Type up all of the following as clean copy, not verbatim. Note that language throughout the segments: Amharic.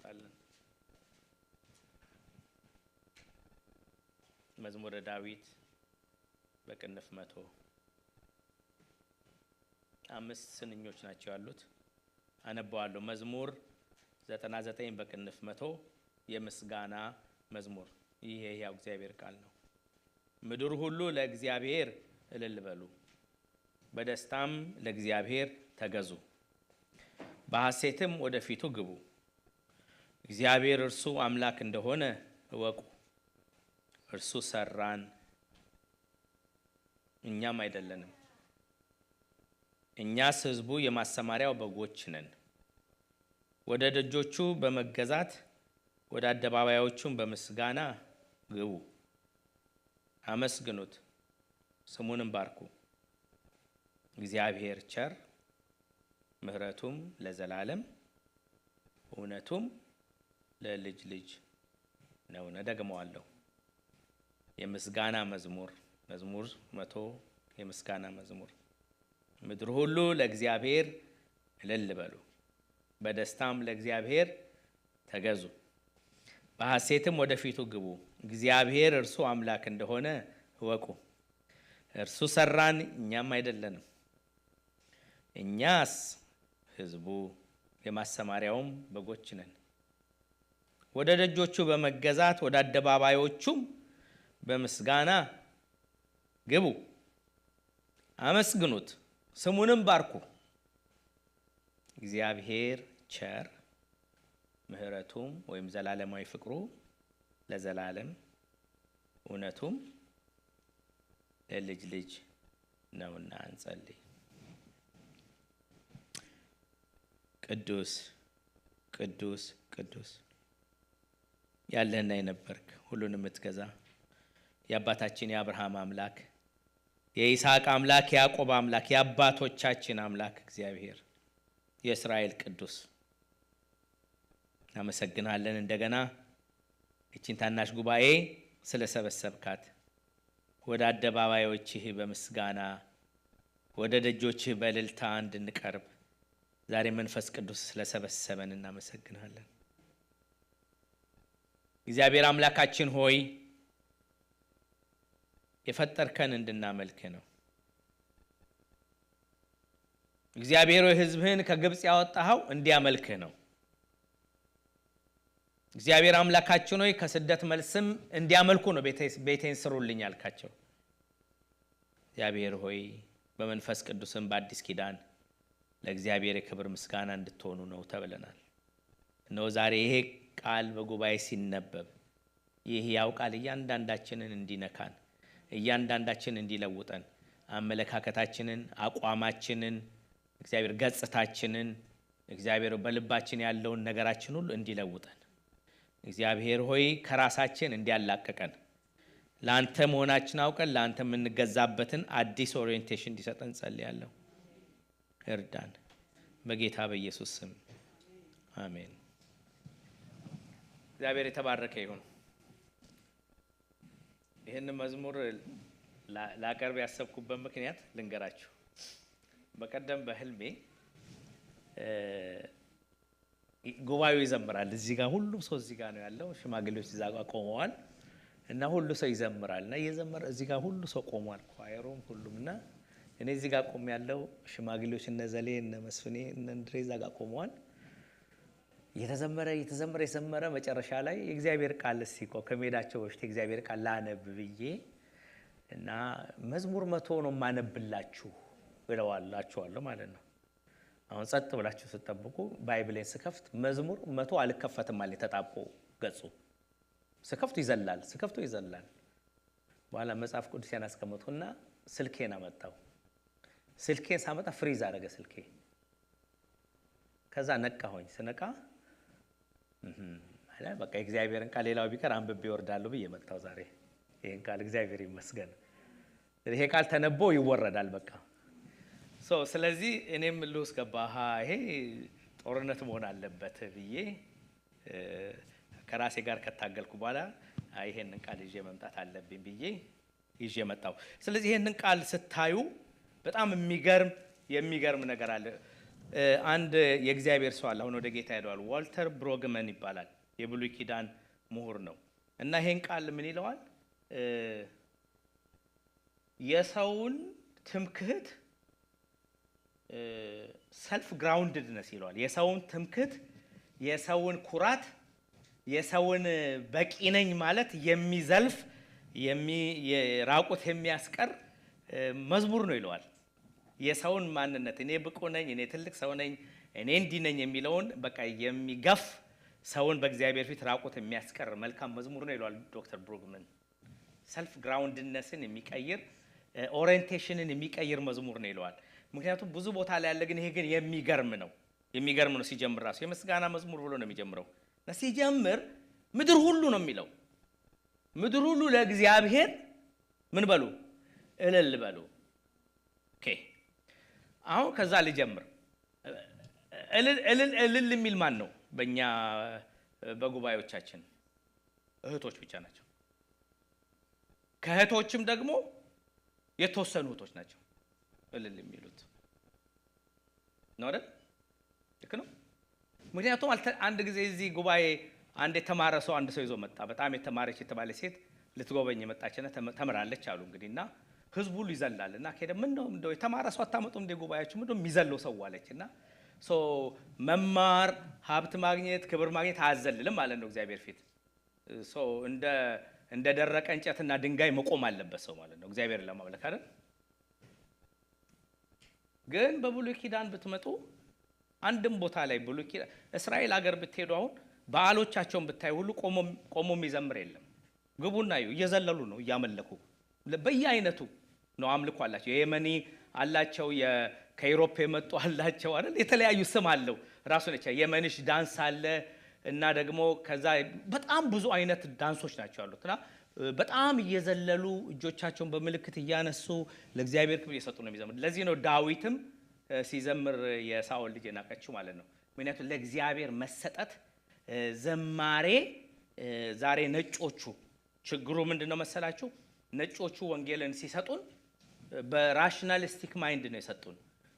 እናወጣለን። መዝሙረ ዳዊት በቅንፍ 100 5 ስንኞች ናቸው ያሉት። አነባዋለሁ። መዝሙር 99 በቅንፍ 100 የምስጋና መዝሙር። ይሄ ያው እግዚአብሔር ቃል ነው። ምድር ሁሉ ለእግዚአብሔር እልል በሉ፣ በደስታም ለእግዚአብሔር ተገዙ፣ በሐሴትም ወደፊቱ ግቡ። እግዚአብሔር እርሱ አምላክ እንደሆነ እወቁ። እርሱ ሰራን፣ እኛም አይደለንም። እኛስ ሕዝቡ የማሰማሪያው በጎች ነን። ወደ ደጆቹ በመገዛት ወደ አደባባዮቹም በምስጋና ግቡ። አመስግኑት፣ ስሙንም ባርኩ። እግዚአብሔር ቸር፣ ምሕረቱም ለዘላለም፣ እውነቱም ለልጅ ልጅ ነው። ደግመዋለሁ። የምስጋና መዝሙር መዝሙር 100 የምስጋና መዝሙር። ምድር ሁሉ ለእግዚአብሔር እልል በሉ፣ በደስታም ለእግዚአብሔር ተገዙ፣ በሐሴትም ወደፊቱ ግቡ። እግዚአብሔር እርሱ አምላክ እንደሆነ እወቁ። እርሱ ሰራን፣ እኛም አይደለንም። እኛስ ሕዝቡ የማሰማሪያውም በጎች ነን። ወደ ደጆቹ በመገዛት ወደ አደባባዮቹም በምስጋና ግቡ። አመስግኑት፣ ስሙንም ባርኩ። እግዚአብሔር ቸር፣ ምሕረቱም ወይም ዘላለማዊ ፍቅሩ ለዘላለም፣ እውነቱም ለልጅ ልጅ ነውና። እንጸልይ። ቅዱስ ቅዱስ ቅዱስ ያለህና የነበርክ ሁሉን የምትገዛ የአባታችን የአብርሃም አምላክ፣ የይስሐቅ አምላክ፣ የያዕቆብ አምላክ፣ የአባቶቻችን አምላክ እግዚአብሔር የእስራኤል ቅዱስ እናመሰግናለን። እንደገና እቺን ታናሽ ጉባኤ ስለሰበሰብካት፣ ወደ አደባባዮችህ በምስጋና ወደ ደጆችህ በእልልታ እንድንቀርብ ዛሬ መንፈስ ቅዱስ ስለሰበሰበን እናመሰግናለን። እግዚአብሔር አምላካችን ሆይ የፈጠርከን እንድናመልክ ነው። እግዚአብሔር ሆይ ሕዝብህን ከግብጽ ያወጣኸው እንዲያመልክህ ነው። እግዚአብሔር አምላካችን ሆይ ከስደት መልስም እንዲያመልኩ ነው ቤቴን ስሩልኝ ያልካቸው። እግዚአብሔር ሆይ በመንፈስ ቅዱስም በአዲስ ኪዳን ለእግዚአብሔር የክብር ምስጋና እንድትሆኑ ነው ተብለናል። እነሆ ዛሬ ይሄ ቃል በጉባኤ ሲነበብ ይህ ያው ቃል እያንዳንዳችንን እንዲነካን፣ እያንዳንዳችንን እንዲለውጠን፣ አመለካከታችንን፣ አቋማችንን፣ እግዚአብሔር ገጽታችንን፣ እግዚአብሔር በልባችን ያለውን ነገራችን ሁሉ እንዲለውጠን፣ እግዚአብሔር ሆይ ከራሳችን እንዲያላቀቀን፣ ለአንተ መሆናችን አውቀን ለአንተ የምንገዛበትን አዲስ ኦሪየንቴሽን እንዲሰጠን ጸልያለሁ። እርዳን በጌታ በኢየሱስ ስም አሜን። እግዚአብሔር የተባረከ ይሁን። ይህን መዝሙር ላቀርብ ያሰብኩበት ምክንያት ልንገራችሁ። በቀደም በህልሜ ጉባኤው ይዘምራል። እዚህ ጋር ሁሉም ሰው እዚህ ጋር ነው ያለው። ሽማግሌዎች እዛ ጋር ቆመዋል እና ሁሉ ሰው ይዘምራል እና እየዘመረ እዚህ ጋር ሁሉ ሰው ቆሟል። ኳየሮም ሁሉም እና እኔ እዚህ ጋር ቆም ያለው ሽማግሌዎች እነ ዘሌ እነ መስፍኔ እነ እንድሬ እዛ ጋር ቆመዋል። የተዘመረ መጨረሻ ላይ የእግዚአብሔር ቃል ሲቆ ከመሄዳቸው በፊት የእግዚአብሔር ቃል ላነብ ብዬ እና መዝሙር 100 ነው ማነብላችሁ ብለዋላችኋለሁ ማለት ነው። አሁን ጸጥ ብላችሁ ስትጠብቁ ባይብሌን ስከፍት መዝሙር 100 አልከፈትም ማለት ተጣቦ ገጹ ስከፍቱ ይዘላል። በኋላ መጽሐፍ ቅዱስ ያናስቀምጡና ስልኬን አመጣው። ስልኬን ሳመጣ ፍሪዝ አደረገ ስልኬ። ከዛ ነቃሁኝ። ስነቃ በቃ እግዚአብሔርን ቃል ሌላው ቢቀር አንብቤ ይወርዳሉ ብዬ መጣሁ ዛሬ። ይሄን ቃል እግዚአብሔር ይመስገን ይሄ ቃል ተነቦ ይወረዳል በቃ። ስለዚህ እኔም ልውስ ገባህ ይሄ ጦርነት መሆን አለበት ብዬ ከራሴ ጋር ከታገልኩ በኋላ ይሄንን ቃል ይዤ መምጣት አለብኝ ብዬ ይዤ መጣሁ። ስለዚህ ይሄንን ቃል ስታዩ በጣም የሚገርም ነገር አለ። አንድ የእግዚአብሔር ሰው አለ፣ አሁን ወደ ጌታ ሄደዋል። ዋልተር ብሮግመን ይባላል። የብሉይ ኪዳን ምሁር ነው እና ይሄን ቃል ምን ይለዋል? የሰውን ትምክህት ሰልፍ ግራውንድድነስ ይለዋል። የሰውን ትምክህት፣ የሰውን ኩራት፣ የሰውን በቂ ነኝ ማለት የሚዘልፍ ራቁት የሚያስቀር መዝሙር ነው ይለዋል። የሰውን ማንነት እኔ ብቁ ነኝ፣ እኔ ትልቅ ሰው ነኝ፣ እኔ እንዲህ ነኝ የሚለውን በቃ የሚገፍ ሰውን በእግዚአብሔር ፊት ራቁት የሚያስቀር መልካም መዝሙር ነው ይለዋል ዶክተር ብሩግመን። ሰልፍ ግራውንድነስን የሚቀይር ኦሪየንቴሽንን የሚቀይር መዝሙር ነው ይለዋል። ምክንያቱም ብዙ ቦታ ላይ ያለ ግን ይሄ ግን የሚገርም ነው ሲጀምር ራሱ የምስጋና መዝሙር ብሎ ነው የሚጀምረው እና ሲጀምር ምድር ሁሉ ነው የሚለው። ምድር ሁሉ ለእግዚአብሔር ምን በሉ? እልል በሉ። ኦኬ አሁን ከዛ ልጀምር። እልል የሚል ማን ነው? በእኛ በጉባኤዎቻችን እህቶች ብቻ ናቸው። ከእህቶችም ደግሞ የተወሰኑ እህቶች ናቸው እልል የሚሉት ነው አይደል? ልክ ነው። ምክንያቱም አንድ ጊዜ እዚህ ጉባኤ አንድ የተማረ ሰው አንድ ሰው ይዞ መጣ። በጣም የተማረች የተባለ ሴት ልትጎበኝ መጣችና ተምራለች አሉ እንግዲህ እና ህዝቡ ሁሉ ይዘላል እና ከሄደ ምን ነው እንደው የተማረ ሰው አታመጡም እንደ ጉባኤያችሁ ምን ነው የሚዘለው ሰው አለችና መማር ሀብት ማግኘት ክብር ማግኘት አያዘልልም ማለት ነው እግዚአብሔር ፊት። እንደ ደረቀ እንጨትና ድንጋይ መቆም አለበት ሰው ማለት ነው እግዚአብሔርን ለማምለክ አይደል? ግን በብሉይ ኪዳን ብትመጡ አንድም ቦታ ላይ ብሉይ ኪዳን እስራኤል ሀገር ብትሄዱ አሁን በዓሎቻቸውን ብታይ ሁሉ ቆሞ የሚዘምር የለም። ግቡና እዩ፣ እየዘለሉ ነው እያመለኩ። በየአይነቱ ነው አምልኮ አላቸው። የየመኒ አላቸው፣ ከዩሮፕ የመጡ አላቸው አይደል? የተለያዩ ስም አለው ራሱን የቻለ የመንሽ ዳንስ አለ እና ደግሞ ከዛ በጣም ብዙ አይነት ዳንሶች ናቸው ያሉት እና በጣም እየዘለሉ እጆቻቸውን በምልክት እያነሱ ለእግዚአብሔር ክብር እየሰጡ ነው የሚዘምሩ። ለዚህ ነው ዳዊትም ሲዘምር የሳኦል ልጅ የናቀችው ማለት ነው። ምክንያቱም ለእግዚአብሔር መሰጠት ዘማሬ። ዛሬ ነጮቹ ችግሩ ምንድነው መሰላችሁ? ነጮቹ ወንጌልን ሲሰጡን በራሽናሊስቲክ ማይንድ ነው የሰጡን።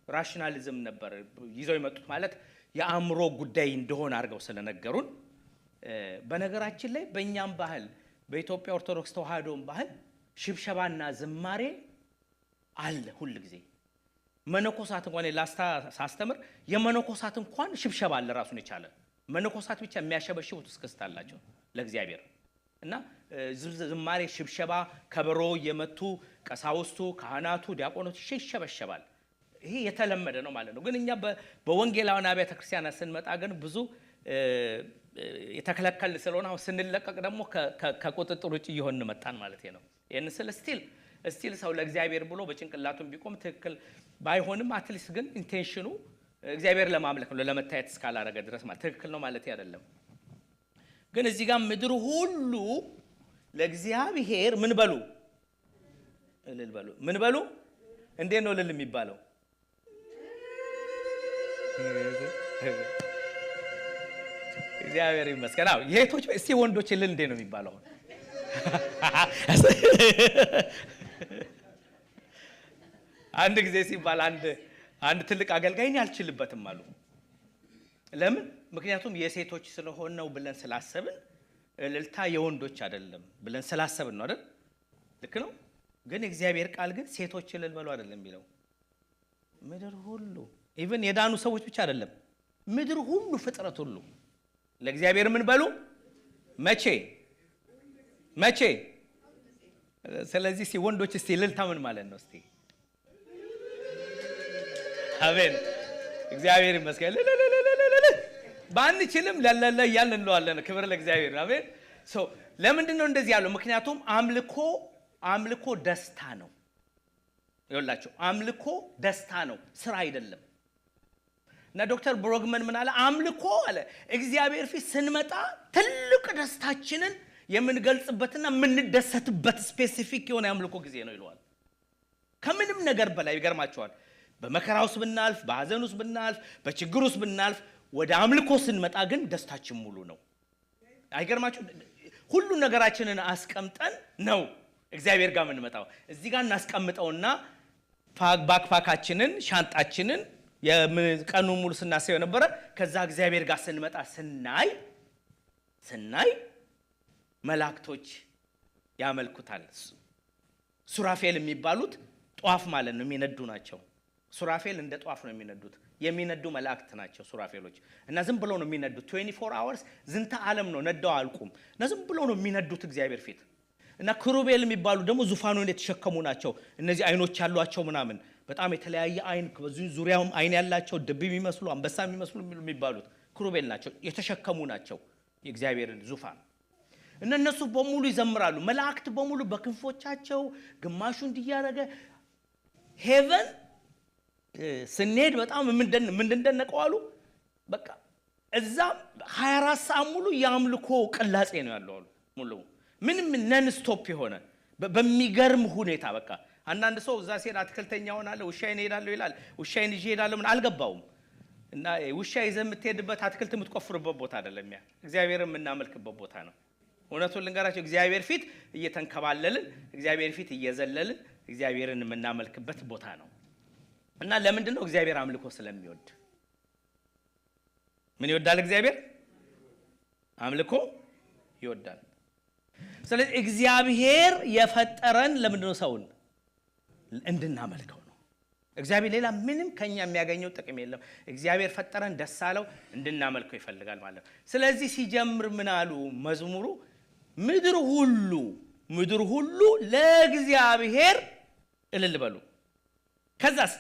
ራሽናሊዝም ነበር ይዘው የመጡት ማለት የአእምሮ ጉዳይ እንደሆነ አድርገው ስለነገሩን። በነገራችን ላይ በእኛም ባህል በኢትዮጵያ ኦርቶዶክስ ተዋህዶም ባህል ሽብሸባና ዝማሬ አለ ሁሉ ጊዜ። መነኮሳት እንኳን ሳስተምር የመነኮሳት እንኳን ሽብሸባ አለ ራሱን የቻለ። መነኮሳት ብቻ የሚያሸበሽቡት እስክስታ አላቸው ለእግዚአብሔር እና ዝማሬ፣ ሽብሸባ፣ ከበሮ የመቱ ቀሳውስቱ፣ ካህናቱ፣ ዲያቆኖች ይሸበሸባል። ይሄ የተለመደ ነው ማለት ነው። ግን እኛ በወንጌላውያን አብያተ ክርስቲያናት ስንመጣ ግን ብዙ የተከለከለ ስለሆነ አሁን ስንለቀቅ ደግሞ ከቁጥጥር ውጭ እየሆንን መጣን ማለት ነው። ይሄን ስቲል ሰው ለእግዚአብሔር ብሎ በጭንቅላቱም ቢቆም ትክክል ባይሆንም አትሊስት ግን ኢንቴንሽኑ እግዚአብሔር ለማምለክ ነው ለመታየት እስካላረገ ድረስ ማለት ትክክል ነው ማለት አይደለም። ግን እዚህ ጋር ምድር ሁሉ ለእግዚአብሔር ምን በሉ? እልል በሉ። ምን በሉ? እንዴት ነው እልል የሚባለው? እግዚአብሔር ይመስገን። አዎ የቶች እስቲ ወንዶች እልል እንዴት ነው የሚባለው? አንድ ጊዜ ሲባል አንድ ትልቅ አገልጋይ እኔ አልችልበትም አሉ። ለምን? ምክንያቱም የሴቶች ስለሆነው ብለን ስላሰብን፣ እልልታ የወንዶች አይደለም ብለን ስላሰብን ነው አይደል? ልክ ነው። ግን እግዚአብሔር ቃል ግን ሴቶች እልል በሉ አይደለም የሚለው። ምድር ሁሉ ኢቭን የዳኑ ሰዎች ብቻ አይደለም፣ ምድር ሁሉ ፍጥረት ሁሉ ለእግዚአብሔር ምን በሉ? መቼ? ስለዚህ ወንዶች እስቲ እልልታ ምን ማለት ነው? እስቲ አሜን። እግዚአብሔር ይመስገን። ባንችልም ለለለ እያልን እንለዋለን። ክብር ለእግዚአብሔር። አሜን። ለምንድን ነው እንደዚህ ያለው? ምክንያቱም አምልኮ ደስታ ነው። ይኸውላችሁ አምልኮ ደስታ ነው፣ ስራ አይደለም። እና ዶክተር ብሮግመን ምን አለ? አምልኮ አለ እግዚአብሔር ፊት ስንመጣ ትልቅ ደስታችንን የምንገልጽበትና የምንደሰትበት ስፔሲፊክ የሆነ የአምልኮ ጊዜ ነው ይለዋል። ከምንም ነገር በላይ ይገርማቸዋል። በመከራ ውስጥ ብናልፍ፣ በሐዘን ውስጥ ብናልፍ፣ በችግር ውስጥ ብናልፍ ወደ አምልኮ ስንመጣ ግን ደስታችን ሙሉ ነው። አይገርማችሁ? ሁሉ ነገራችንን አስቀምጠን ነው እግዚአብሔር ጋር የምንመጣው። እዚህ ጋር እናስቀምጠውና ባክፓካችንን ሻንጣችንን የቀኑን ሙሉ ስናስበው ነበረ። ከዛ እግዚአብሔር ጋር ስንመጣ ስናይ መላእክቶች ያመልኩታል። ሱራፌል የሚባሉት ጧፍ ማለት ነው፣ የሚነዱ ናቸው። ሱራፌል እንደ ጧፍ ነው የሚነዱት። የሚነዱ መላእክት ናቸው ሱራፌሎች። እና ዝም ብለው ነው የሚነዱት 24 hours ዝንተ ዓለም ነው ነዳው አልቁም። እና ዝም ብለው ነው የሚነዱት እግዚአብሔር ፊት። እና ክሩቤል የሚባሉ ደግሞ ዙፋኑን የተሸከሙ ናቸው። እነዚህ አይኖች ያሏቸው ምናምን በጣም የተለያየ አይን በዚህ ዙሪያውም አይን ያላቸው ድብ የሚመስሉ አንበሳ የሚመስሉ የሚባሉት ክሩቤል ናቸው፣ የተሸከሙ ናቸው የእግዚአብሔርን ዙፋን። እና እነሱ በሙሉ ይዘምራሉ። መላእክት በሙሉ በክንፎቻቸው ግማሹ እንዲያረገ ሄቨን ስንሄድ በጣም ምንድነቀው አሉ። በቃ እዛ 24 ሰዓት ሙሉ ያምልኮ ቅላጼ ነው ያለው አሉ። ሙሉ ምንም ነን ስቶፕ የሆነ በሚገርም ሁኔታ በቃ አንዳንድ ሰው እዛ ሲሄድ አትክልተኛ ሆናለ ውሻዬን ሄዳለሁ ይላል። ውሻዬን ይዤ ሄዳለሁ ምን አልገባውም። እና ውሻ ይዘህ የምትሄድበት አትክልት የምትቆፍርበት ቦታ አይደለም፣ ያ እግዚአብሔርን የምናመልክበት ቦታ ነው። እውነቱን ልንገራቸው፣ እግዚአብሔር ፊት እየተንከባለልን እግዚአብሔር ፊት እየዘለልን እግዚአብሔርን የምናመልክበት ቦታ ነው። እና ለምንድን ነው? እግዚአብሔር አምልኮ ስለሚወድ። ምን ይወዳል? እግዚአብሔር አምልኮ ይወዳል። ስለዚህ እግዚአብሔር የፈጠረን ለምንድን ነው? ሰውን እንድናመልከው ነው። እግዚአብሔር ሌላ ምንም ከኛ የሚያገኘው ጥቅም የለም። እግዚአብሔር ፈጠረን፣ ደስ አለው፣ እንድናመልከው ይፈልጋል ማለት ነው። ስለዚህ ሲጀምር ምን አሉ መዝሙሩ? ምድር ሁሉ ለእግዚአብሔር እልል በሉ። ከዛስ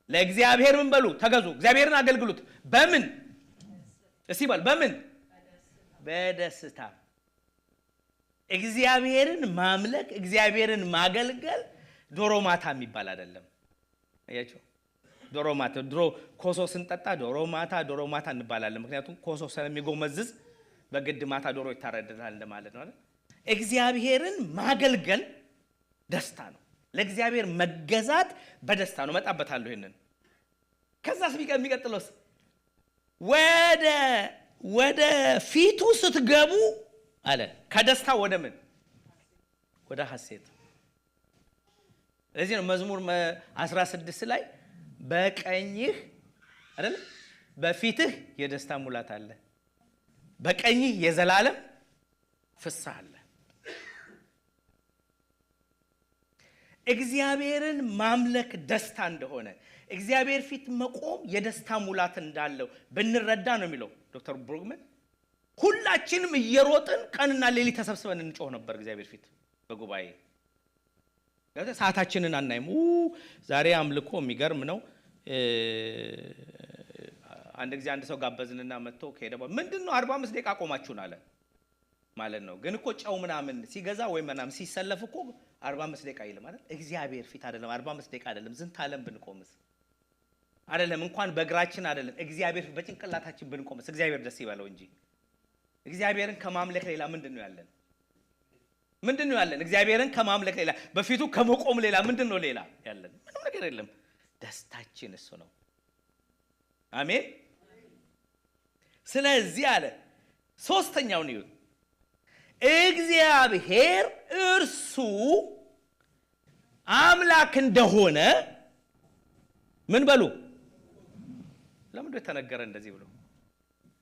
ለእግዚአብሔር ምን በሉ? ተገዙ፣ እግዚአብሔርን አገልግሉት። በምን እስቲ በል፣ በምን? በደስታ። እግዚአብሔርን ማምለክ፣ እግዚአብሔርን ማገልገል ዶሮ ማታ የሚባል አይደለም። አያችሁ፣ ዶሮ ማታ ድሮ ኮሶ ስንጠጣ ዶሮ ማታ እንባላለን። ምክንያቱም ኮሶ ስለሚጎመዝዝ በግድ ማታ ዶሮ ይታረዳል እንደማለት ነው አይደል? እግዚአብሔርን ማገልገል ደስታ ነው። ለእግዚአብሔር መገዛት በደስታ ነው። መጣበታለሁ ይሄንን። ከዛስ የሚቀጥለውስ ወደ ፊቱ ስትገቡ አለ ከደስታ ወደ ምን? ወደ ሐሴት። ለዚህ ነው መዝሙር 16 ላይ በቀኝህ አይደል በፊትህ የደስታ ሙላት አለ፣ በቀኝህ የዘላለም ፍስሐ አለ። እግዚአብሔርን ማምለክ ደስታ እንደሆነ፣ እግዚአብሔር ፊት መቆም የደስታ ሙላት እንዳለው ብንረዳ ነው የሚለው ዶክተር ብሩግመን። ሁላችንም እየሮጥን ቀንና ሌሊት ተሰብስበን እንጮህ ነበር እግዚአብሔር ፊት በጉባኤ። ሰዓታችንን አናይም። ዛሬ አምልኮ የሚገርም ነው። አንድ ጊዜ አንድ ሰው ጋበዝንና መጥቶ ከሄደ ምንድነው 45 ደቂቃ ቆማችሁን አለ ማለት ነው። ግን እኮ ጨው ምናምን ሲገዛ ወይ ምናምን ሲሰለፍ እኮ 45 ደቂቃ ይል ማለት እግዚአብሔር ፊት አይደለም 45 ደቂቃ አይደለም። ዝንተ ዓለም ብንቆምስ አይደለም፣ እንኳን በእግራችን አይደለም እግዚአብሔር በጭንቅላታችን ብንቆምስ እግዚአብሔር ደስ ይበለው እንጂ። እግዚአብሔርን ከማምለክ ሌላ ምንድነው ያለን? ምንድነው ያለን? እግዚአብሔርን ከማምለክ ሌላ በፊቱ ከመቆም ሌላ ምንድነው ሌላ ያለን? ምንም ነገር የለም። ደስታችን እሱ ነው። አሜን። ስለዚህ አለ ሶስተኛው ነው እግዚአብሔር እርሱ አምላክ እንደሆነ ምን በሉ? ለምን ተነገረ እንደዚህ ብሎ?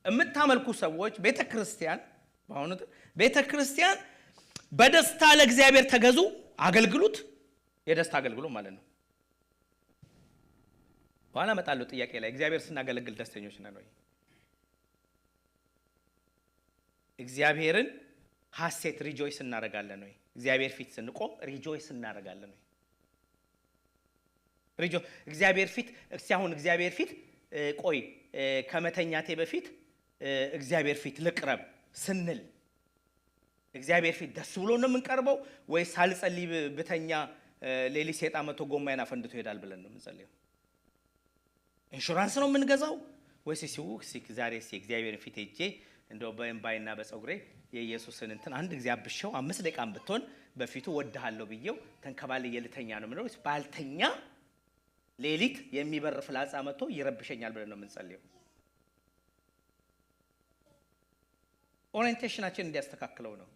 የምታመልኩ ሰዎች ቤተክርስቲያን፣ በአሁኑ ቤተክርስቲያን በደስታ ለእግዚአብሔር ተገዙ፣ አገልግሉት። የደስታ አገልግሎት ማለት ነው። በኋላ መጣለው ጥያቄ ላይ እግዚአብሔር ስናገለግል ደስተኞች ነን ወይ? እግዚአብሔርን ሐሴት ሪጆይስ እናደርጋለን ወይ? እግዚአብሔር ፊት ስንቆም ሪጆይስ እናደርጋለን ወይ? እግዚአብሔር ፊት ሲያሁን እግዚአብሔር ፊት ቆይ ከመተኛቴ በፊት እግዚአብሔር ፊት ልቅረብ ስንል እግዚአብሔር ፊት ደስ ብሎ ነው የምንቀርበው ወይ ሳልጸልይ ብተኛ ሌሊት ሰይጣን መቶ ጎማዬን አፈንድቶ ይሄዳል ብለን ነው የምንጸልየው? ኢንሹራንስ ነው የምንገዛው ወይስ ዛሬ እግዚአብሔር ፊት ሄጄ እንደው በእምባይና በፀጉሬ የኢየሱስን እንትን አንድ ጊዜ አብሸው 5 ደቂቃም ብትሆን በፊቱ ወድሃለሁ ብዬው ተንከባልዬ ልተኛ ነው የምንለው? ባልተኛ ሌሊት የሚበር ፍላጻ መጥቶ ይረብሸኛል ብለን ነው የምንጸልየው? ኦሪየንቴሽናችን እንዲያስተካክለው ነው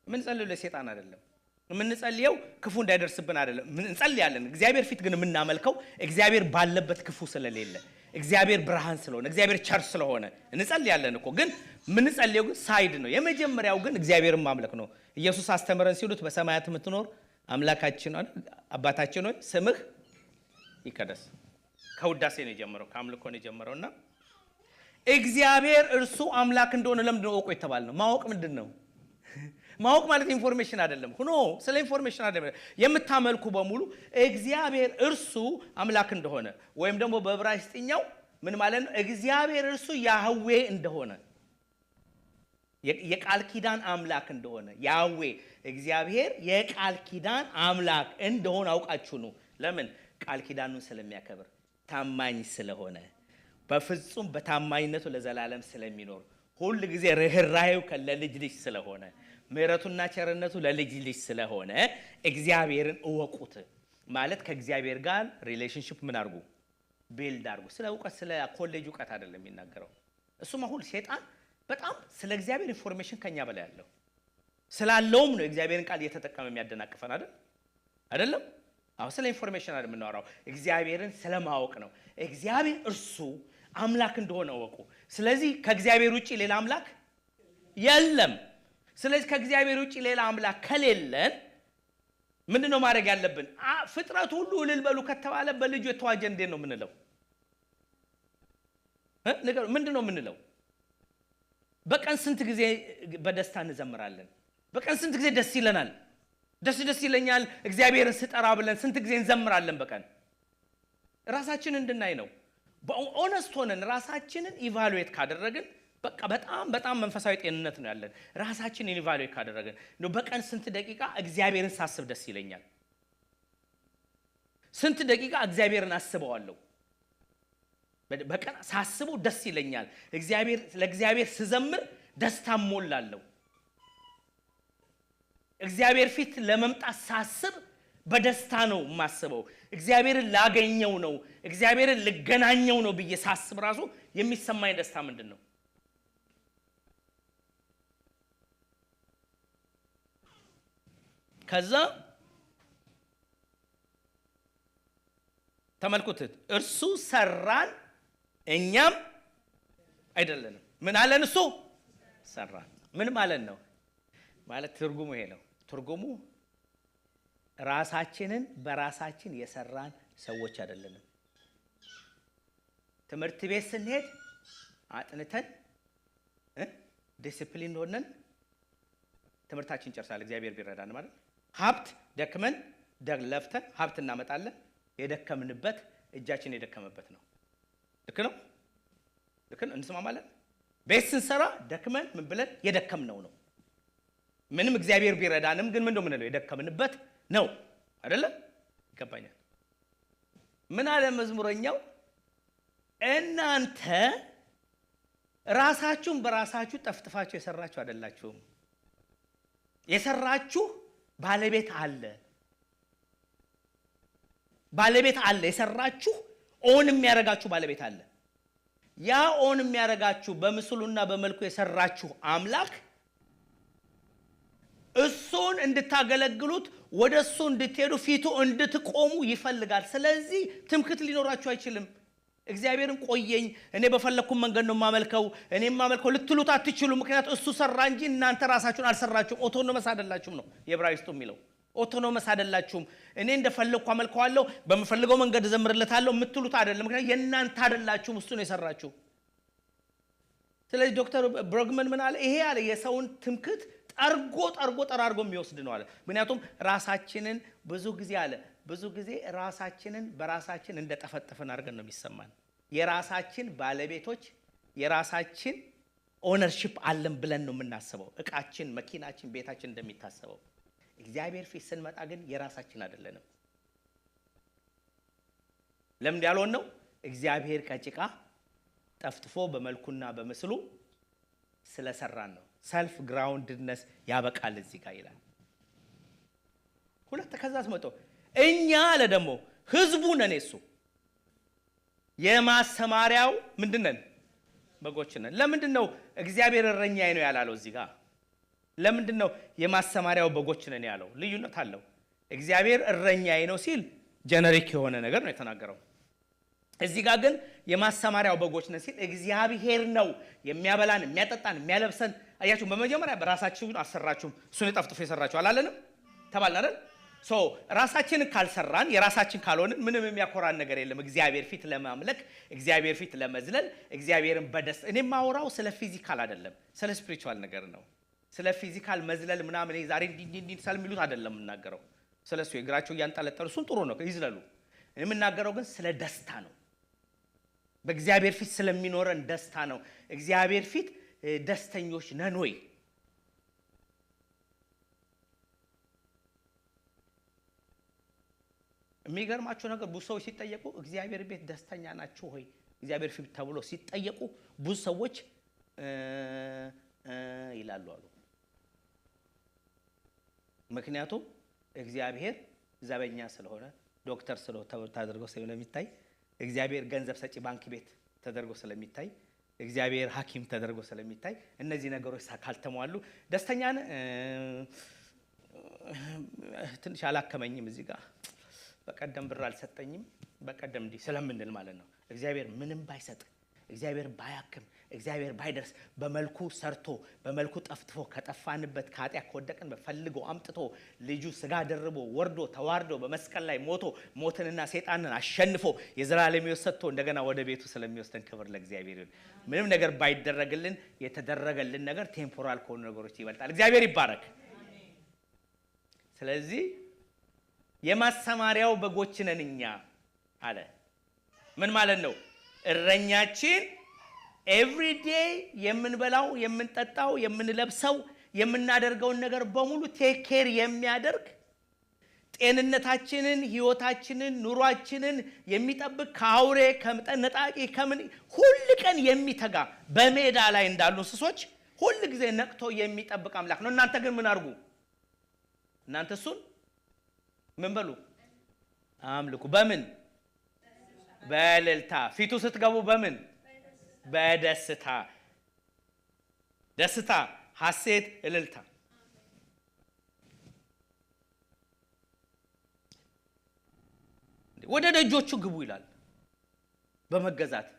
ምን ጸልዩ። ለሰይጣን አይደለም። የምንጸልየው ክፉ እንዳይደርስብን አይደለም። እንጸልያለን። እግዚአብሔር ፊት ግን የምናመልከው እግዚአብሔር ባለበት ክፉ ስለሌለ፣ እግዚአብሔር ብርሃን ስለሆነ፣ እግዚአብሔር ቸር ስለሆነ እንጸልያለን እኮ። ግን የምንጸልየው ግን ሳይድ ነው። የመጀመሪያው ግን እግዚአብሔርን ማምለክ ነው። ኢየሱስ አስተምረን ሲሉት በሰማያት የምትኖር አምላካችን አባታችን ሆይ ስምህ ይቀደስ። ከውዳሴ ነው የጀመረው፣ ከአምልኮ ነው የጀመረውና እግዚአብሔር እርሱ አምላክ እንደሆነ ለምንድን ነው እወቁ የተባልነው? ማወቅ ምንድን ነው? ማወቅ ማለት ኢንፎርሜሽን አይደለም። ሆኖ ስለ ኢንፎርሜሽን አይደለም። የምታመልኩ በሙሉ እግዚአብሔር እርሱ አምላክ እንደሆነ ወይም ደግሞ በዕብራይስጥኛው ምን ማለት ነው? እግዚአብሔር እርሱ ያህዌ እንደሆነ የቃል ኪዳን አምላክ እንደሆነ ያህዌ እግዚአብሔር የቃል ኪዳን አምላክ እንደሆነ አውቃችሁ ነው። ለምን? ቃል ኪዳኑን ስለሚያከብር፣ ታማኝ ስለሆነ፣ በፍጹም በታማኝነቱ ለዘላለም ስለሚኖር፣ ሁሉ ጊዜ ርህራሄው ለልጅ ልጅ ስለሆነ፣ ምሕረቱና ቸርነቱ ለልጅ ልጅ ስለሆነ እግዚአብሔርን እወቁት ማለት ከእግዚአብሔር ጋር ሪሌሽንሺፕ ምን አድርጉ? ቢልድ አድርጉ። ስለ እውቀት ስለ ኮሌጅ እውቀት አይደለም የሚናገረው። እሱም አሁን ሸይጣን በጣም ስለ እግዚአብሔር ኢንፎርሜሽን ከኛ በላይ ያለው ስላለውም ነው እግዚአብሔርን ቃል እየተጠቀመ የሚያደናቅፈን አይደለም። አሁን ስለ ኢንፎርሜሽን አይደለም የምናወራው፣ እግዚአብሔርን ስለማወቅ ነው። እግዚአብሔር እርሱ አምላክ እንደሆነ እወቁ። ስለዚህ ከእግዚአብሔር ውጪ ሌላ አምላክ የለም። ስለዚህ ከእግዚአብሔር ውጪ ሌላ አምላክ ከሌለን ምንድነው ማድረግ ያለብን? ፍጥረት ሁሉ እልል በሉ ከተባለ በልጁ የተዋጀ እንዴት ነው የምንለው? ምንድነው የምንለው? በቀን ስንት ጊዜ በደስታ እንዘምራለን? በቀን ስንት ጊዜ ደስ ይለናል? ደስ ይለኛል እግዚአብሔርን ስጠራ ብለን ስንት ጊዜ እንዘምራለን በቀን? ራሳችንን እንድናይ ነው። በኦነስት ሆነን ራሳችንን ኢቫሉዌት ካደረግን በቃ በጣም መንፈሳዊ ጤንነት ነው ያለን። ራሳችንን ኢቫሉዌት ካደረግን ነው በቀን ስንት ደቂቃ እግዚአብሔርን ሳስብ ደስ ይለኛል? ስንት ደቂቃ እግዚአብሔርን አስበዋለሁ? በቀን ሳስበው ደስ ይለኛል። ለእግዚአብሔር ስዘምር ደስታ ሞላለሁ። እግዚአብሔር ፊት ለመምጣት ሳስብ በደስታ ነው የማስበው። እግዚአብሔርን ላገኘው ነው፣ እግዚአብሔርን ልገናኘው ነው ብዬ ሳስብ ራሱ የሚሰማኝ ደስታ ምንድን ነው? ከዛ ተመልኩት፣ እርሱ ሰራን እኛም አይደለንም። ምን አለን? እሱ ሰራን። ምን ማለት ነው? ማለት ትርጉሙ ይሄ ነው። ትርጉሙ ራሳችንን በራሳችን የሰራን ሰዎች አይደለንም። ትምህርት ቤት ስንሄድ አጥንተን ዲሲፕሊን ሆነን ትምህርታችን ጨርሳለን፣ እግዚአብሔር ቢረዳን ማለት። ሀብት ደክመን ለፍተን ሀብት እናመጣለን። የደከምንበት እጃችን የደከመበት ነው። ልክ ነው? እንስማማለን? ቤት ስንሰራ ደክመን ምን ብለን የደከምነው ነው። ምንም እግዚአብሔር ቢረዳንም ግን ምን እንደምንለው የደከምንበት ነው አይደለ? ይገባኛል። ምን አለ መዝሙረኛው? እናንተ ራሳችሁን በራሳችሁ ጠፍጥፋችሁ የሰራችሁ አይደላችሁም። የሰራችሁ ባለቤት አለ። የሰራችሁ ኦን የሚያረጋችሁ ባለቤት አለ። ያ ኦን የሚያረጋችሁ በምስሉና በመልኩ የሰራችሁ አምላክ እሱን እንድታገለግሉት ወደሱ እንድትሄዱ ፊቱ እንድትቆሙ ይፈልጋል። ስለዚህ ትምክህት ሊኖራችሁ አይችልም። እግዚአብሔርን ቆየኝ እኔ በፈለኩ መንገድ ነው ማመልከው እኔ ማመልከው ልትሉት አትችሉ። ምክንያቱ እሱ ሰራ እንጂ እናንተ ራሳችሁን አልሰራችሁም። ኦቶኖመስ አይደላችሁም ነው የዕብራይስጡ የሚለው። ኦቶኖመስ አይደላችሁም። እኔ እንደፈለኩ አመልከዋለሁ በመፈልገው መንገድ ዘምርለታለሁ የምትሉት አይደለም። ምክንያቱ የእናንተ አይደላችሁም፣ እሱ ነው የሰራችሁ። ስለዚህ ዶክተር ብሮግመን ምን አለ? ይሄ አለ የሰውን ትምክህት ጠራርጎ የሚወስድ ነው አለ። ምክንያቱም ራሳችንን ብዙ ጊዜ ራሳችንን በራሳችን እንደጠፈጠፈን አድርገን ነው የሚሰማን። የራሳችን ባለቤቶች የራሳችን ኦነርሺፕ አለን ብለን ነው የምናስበው። እቃችን፣ መኪናችን፣ ቤታችን እንደሚታሰበው። እግዚአብሔር ፊት ስንመጣ ግን የራሳችን አይደለንም። ለምን ያልሆን ነው? እግዚአብሔር ከጭቃ ጠፍጥፎ በመልኩና በምስሉ ስለሰራን ነው። ሰልፍ ግራውንድነስ ያበቃል እዚህ ጋር ይላል። ሁለት ከዛስ መጥቶ እኛ አለ ደግሞ ህዝቡ ነን። እሱ የማሰማሪያው ምንድነን? በጎች ነን። ለምንድን ነው እግዚአብሔር እረኛዬ ነው ያላለው? እዚህ ጋር ለምንድን ነው የማሰማሪያው በጎች ነን ያለው? ልዩነት አለው። እግዚአብሔር እረኛዬ ነው ሲል ጀነሪክ የሆነ ነገር ነው የተናገረው። እዚህ ጋር ግን የማሰማሪያው በጎች ነን ሲል እግዚአብሔር ነው የሚያበላን፣ የሚያጠጣን፣ የሚያለብሰን። አያችሁ፣ በመጀመሪያ በራሳችሁን አልሰራችሁም፣ እሱን የጠፍጥፎ የሰራችሁ አላለንም ተባልን አይደል? ራሳችንን ካልሰራን የራሳችን ካልሆንን ምንም የሚያኮራን ነገር የለም። እግዚአብሔር ፊት ለማምለክ፣ እግዚአብሔር ፊት ለመዝለል፣ እግዚአብሔርን በደስታ እኔ ማወራው ስለ ፊዚካል አይደለም፣ ስለ ስፒሪቹዋል ነገር ነው። ስለ ፊዚካል መዝለል ምናምን ዛሬ እንዲህ ስለሚሉት አይደለም የምናገረው። ስለሱ እግራቸው እያንጠለጠሉ እሱን ጥሩ ነው ይዝለሉ። የምናገረው ግን ስለ ደስታ ነው። በእግዚአብሔር ፊት ስለሚኖረን ደስታ ነው። እግዚአብሔር ፊት ደስተኞች ነን ወይ? የሚገርማቸው ነገር ብዙ ሰዎች ሲጠየቁ እግዚአብሔር ቤት ደስተኛ ናቸው ሆይ እግዚአብሔር ፊት ተብሎ ሲጠየቁ ብዙ ሰዎች ይላሉ አሉ። ምክንያቱም እግዚአብሔር ዘበኛ ስለሆነ፣ ዶክተር ስለሆነ ተደርጎ ስለሚታይ፣ እግዚአብሔር ገንዘብ ሰጪ ባንክ ቤት ተደርጎ ስለሚታይ፣ እግዚአብሔር ሐኪም ተደርጎ ስለሚታይ እነዚህ ነገሮች ካልተሟሉ ደስተኛ ነን። ትንሽ አላከመኝም እዚህ ጋር በቀደም ብር አልሰጠኝም በቀደም እንዲህ ስለምንል ማለት ነው። እግዚአብሔር ምንም ባይሰጥ፣ እግዚአብሔር ባያክም፣ እግዚአብሔር ባይደርስ በመልኩ ሰርቶ በመልኩ ጠፍጥፎ ከጠፋንበት ከኃጢአት ከወደቅን ፈልጎ አምጥቶ ልጁ ስጋ ደርቦ ወርዶ ተዋርዶ በመስቀል ላይ ሞቶ ሞትንና ሰይጣንን አሸንፎ የዘላለም ሕይወት ሰጥቶ እንደገና ወደ ቤቱ ስለሚወስደን ክብር ለእግዚአብሔር ይሁን። ምንም ነገር ባይደረግልን የተደረገልን ነገር ቴምፖራል ከሆኑ ነገሮች ይበልጣል። እግዚአብሔር ይባረክ። ስለዚህ የማሰማሪያው በጎች ነን እኛ አለ። ምን ማለት ነው? እረኛችን ኤቭሪ ዴይ የምንበላው፣ የምንጠጣው፣ የምንለብሰው፣ የምናደርገውን ነገር በሙሉ ቴክ ኬር የሚያደርግ ጤንነታችንን፣ ህይወታችንን፣ ኑሯችንን የሚጠብቅ ከአውሬ ከነጣቂ ከምን ሁሉ ቀን የሚተጋ በሜዳ ላይ እንዳሉ እንስሶች ሁሉ ጊዜ ነቅቶ የሚጠብቅ አምላክ ነው። እናንተ ግን ምን አድርጉ? እናንተ እሱን ምን በሉ? አምልኩ። በምን? በእልልታ። ፊቱ ስትገቡ በምን? በደስታ። ደስታ፣ ሐሴት፣ እልልታ። ወደ ደጆቹ ግቡ ይላል። በመገዛት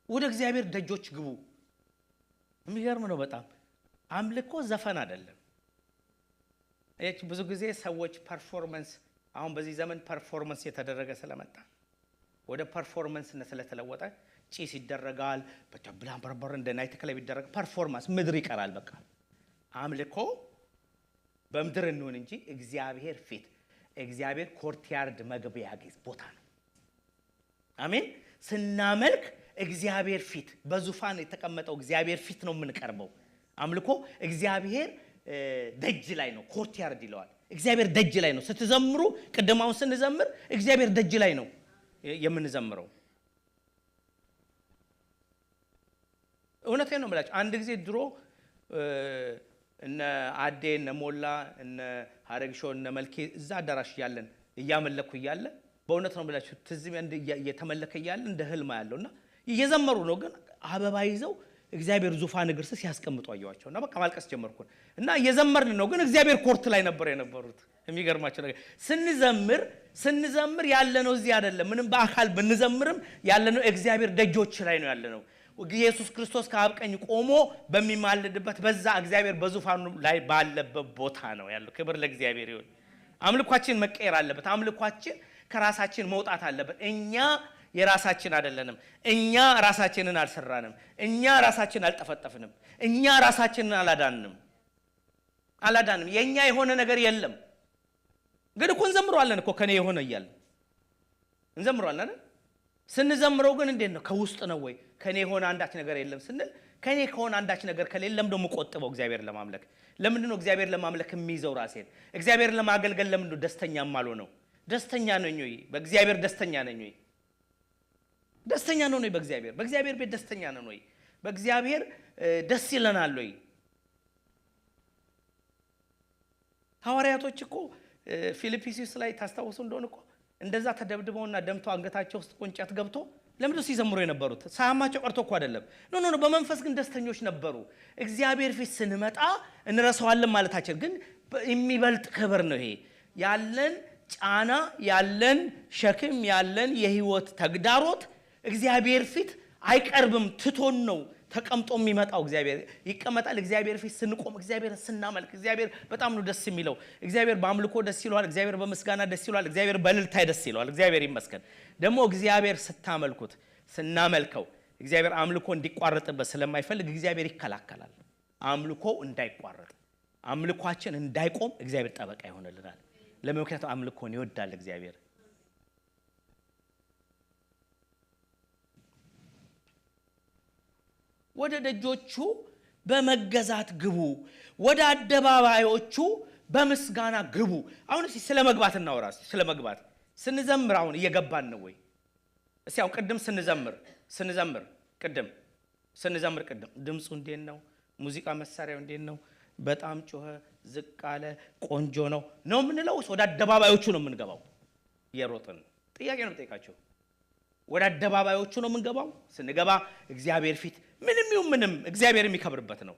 ወደ እግዚአብሔር ደጆች ግቡ። የሚገርም ነው በጣም። አምልኮ ዘፈን አይደለም። ብዙ ጊዜ ሰዎች ፐርፎርማንስ፣ አሁን በዚህ ዘመን ፐርፎርማንስ የተደረገ ስለመጣ ወደ ፐርፎርማንስ ስለተለወጠ ጪስ ይደረጋል፣ በተብላን በርበር እንደ ናይት ክለብ ይደረግ፣ ፐርፎርማንስ ምድር ይቀራል። በቃ አምልኮ በምድር እንሆን እንጂ እግዚአብሔር ፊት፣ እግዚአብሔር ኮርቲያርድ መግቢያ ቦታ ነው። አሜን። ስናመልክ እግዚአብሔር ፊት፣ በዙፋን የተቀመጠው እግዚአብሔር ፊት ነው የምንቀርበው። አምልኮ እግዚአብሔር ደጅ ላይ ነው። ኮርቲያርድ ይለዋል። እግዚአብሔር ደጅ ላይ ነው። ስትዘምሩ ቅድማውን ስንዘምር እግዚአብሔር ደጅ ላይ ነው የምንዘምረው። እውነቴን ነው የምላችሁ። አንድ ጊዜ ድሮ እነ አዴ እነ ሞላ እነ ሀረግሾ እነ መልኬ እዛ አዳራሽ እያለን እያመለኩ እያለ በእውነት ነው የምላችሁ ትዝም እየተመለከ እያለ እንደ ህልም ያለውና እየዘመሩ ነው። ግን አበባ ይዘው እግዚአብሔር ዙፋን እግር ስር ሲያስቀምጡ አየዋቸውና በቃ ማልቀስ ጀመርኩ። እና እየዘመርን ነው ግን እግዚአብሔር ኮርት ላይ ነበር የነበሩት። የሚገርማቸው ነገር ስንዘምር ያለነው እዚህ አይደለም። ምንም በአካል ብንዘምርም ያለነው እግዚአብሔር ደጆች ላይ ነው ያለነው። ኢየሱስ ክርስቶስ ከአብ ቀኝ ቆሞ በሚማልድበት በዛ እግዚአብሔር በዙፋኑ ላይ ባለበት ቦታ ነው ያለው። ክብር ለእግዚአብሔር ይሁን። አምልኳችን መቀየር አለበት። አምልኳችን ከራሳችን መውጣት አለበት። እኛ የራሳችን አይደለንም። እኛ ራሳችንን አልሰራንም። እኛ ራሳችንን አልጠፈጠፍንም። እኛ ራሳችንን አላዳንም። የኛ የሆነ ነገር የለም። ግን እኮ እንዘምረዋለን እኮ ከኔ የሆነ እያልን እንዘምረዋለን አይደል? ስንዘምረው ግን እንዴት ነው? ከውስጥ ነው ወይ? ከኔ የሆነ አንዳች ነገር የለም ስንል ከኔ ከሆነ አንዳች ነገር ከሌለም ደግሞ ቆጥበው እግዚአብሔር ለማምለክ ለምንድን ነው እግዚአብሔር ለማምለክ የሚይዘው ራሴን? እግዚአብሔር ለማገልገል ለምንድን ነው ደስተኛም አልሆነው? ደስተኛ ነኝ ወይ? በእግዚአብሔር ደስተኛ ነኝ ወይ? ደስተኛ ነው ወይ? በእግዚአብሔር ቤት ደስተኛ ነን ወይ? በእግዚአብሔር ደስ ይለናል ወይ? ሐዋርያቶች እኮ ፊልጵስዩስ ላይ ታስታውሱ እንደሆነ እኮ እንደዛ ተደብድበውና ደምተው አንገታቸው ውስጥ ቁንጨት ገብቶ ለምንድነው ሲዘምሩ የነበሩት? ሳያማቸው ቀርቶ እኮ አይደለም። ኖ በመንፈስ ግን ደስተኞች ነበሩ። እግዚአብሔር ፊት ስንመጣ እንረሳዋለን ማለታችን ግን የሚበልጥ ክብር ነው። ይሄ ያለን ጫና፣ ያለን ሸክም፣ ያለን የህይወት ተግዳሮት እግዚአብሔር ፊት አይቀርብም። ትቶን ነው ተቀምጦ የሚመጣው። እግዚአብሔር ይቀመጣል። እግዚአብሔር ፊት ስንቆም፣ እግዚአብሔር ስናመልክ፣ እግዚአብሔር በጣም ነው ደስ የሚለው። እግዚአብሔር በአምልኮ ደስ ይለዋል። እግዚአብሔር በምስጋና ደስ ይለዋል። እግዚአብሔር በእልልታ ደስ ይለዋል። እግዚአብሔር ይመስገን። ደግሞ እግዚአብሔር ስታመልኩት፣ ስናመልከው እግዚአብሔር አምልኮ እንዲቋረጥበት ስለማይፈልግ እግዚአብሔር ይከላከላል። አምልኮ እንዳይቋረጥ፣ አምልኳችን እንዳይቆም እግዚአብሔር ጠበቃ ይሆንልናል። ለምክንያቱም አምልኮን ይወዳል እግዚአብሔር። ወደ ደጆቹ በመገዛት ግቡ፣ ወደ አደባባዮቹ በምስጋና ግቡ። አሁን እስቲ ስለ መግባት እናወራ። ስለ መግባት ስንዘምር አሁን እየገባን ነው ወይ? እስቲ አሁን ቅድም ስንዘምር ቅድም ድምፁ እንዴት ነው? ሙዚቃ መሳሪያው እንዴት ነው? በጣም ጮኸ፣ ዝቅ አለ፣ ቆንጆ ነው የምንለው? ወደ አደባባዮቹ ነው የምንገባው? የሮጥን ጥያቄ ነው የምጠይቃቸው። ወደ አደባባዮቹ ነው የምንገባው? ስንገባ እግዚአብሔር ፊት ምንም እግዚአብሔር የሚከብርበት ነው።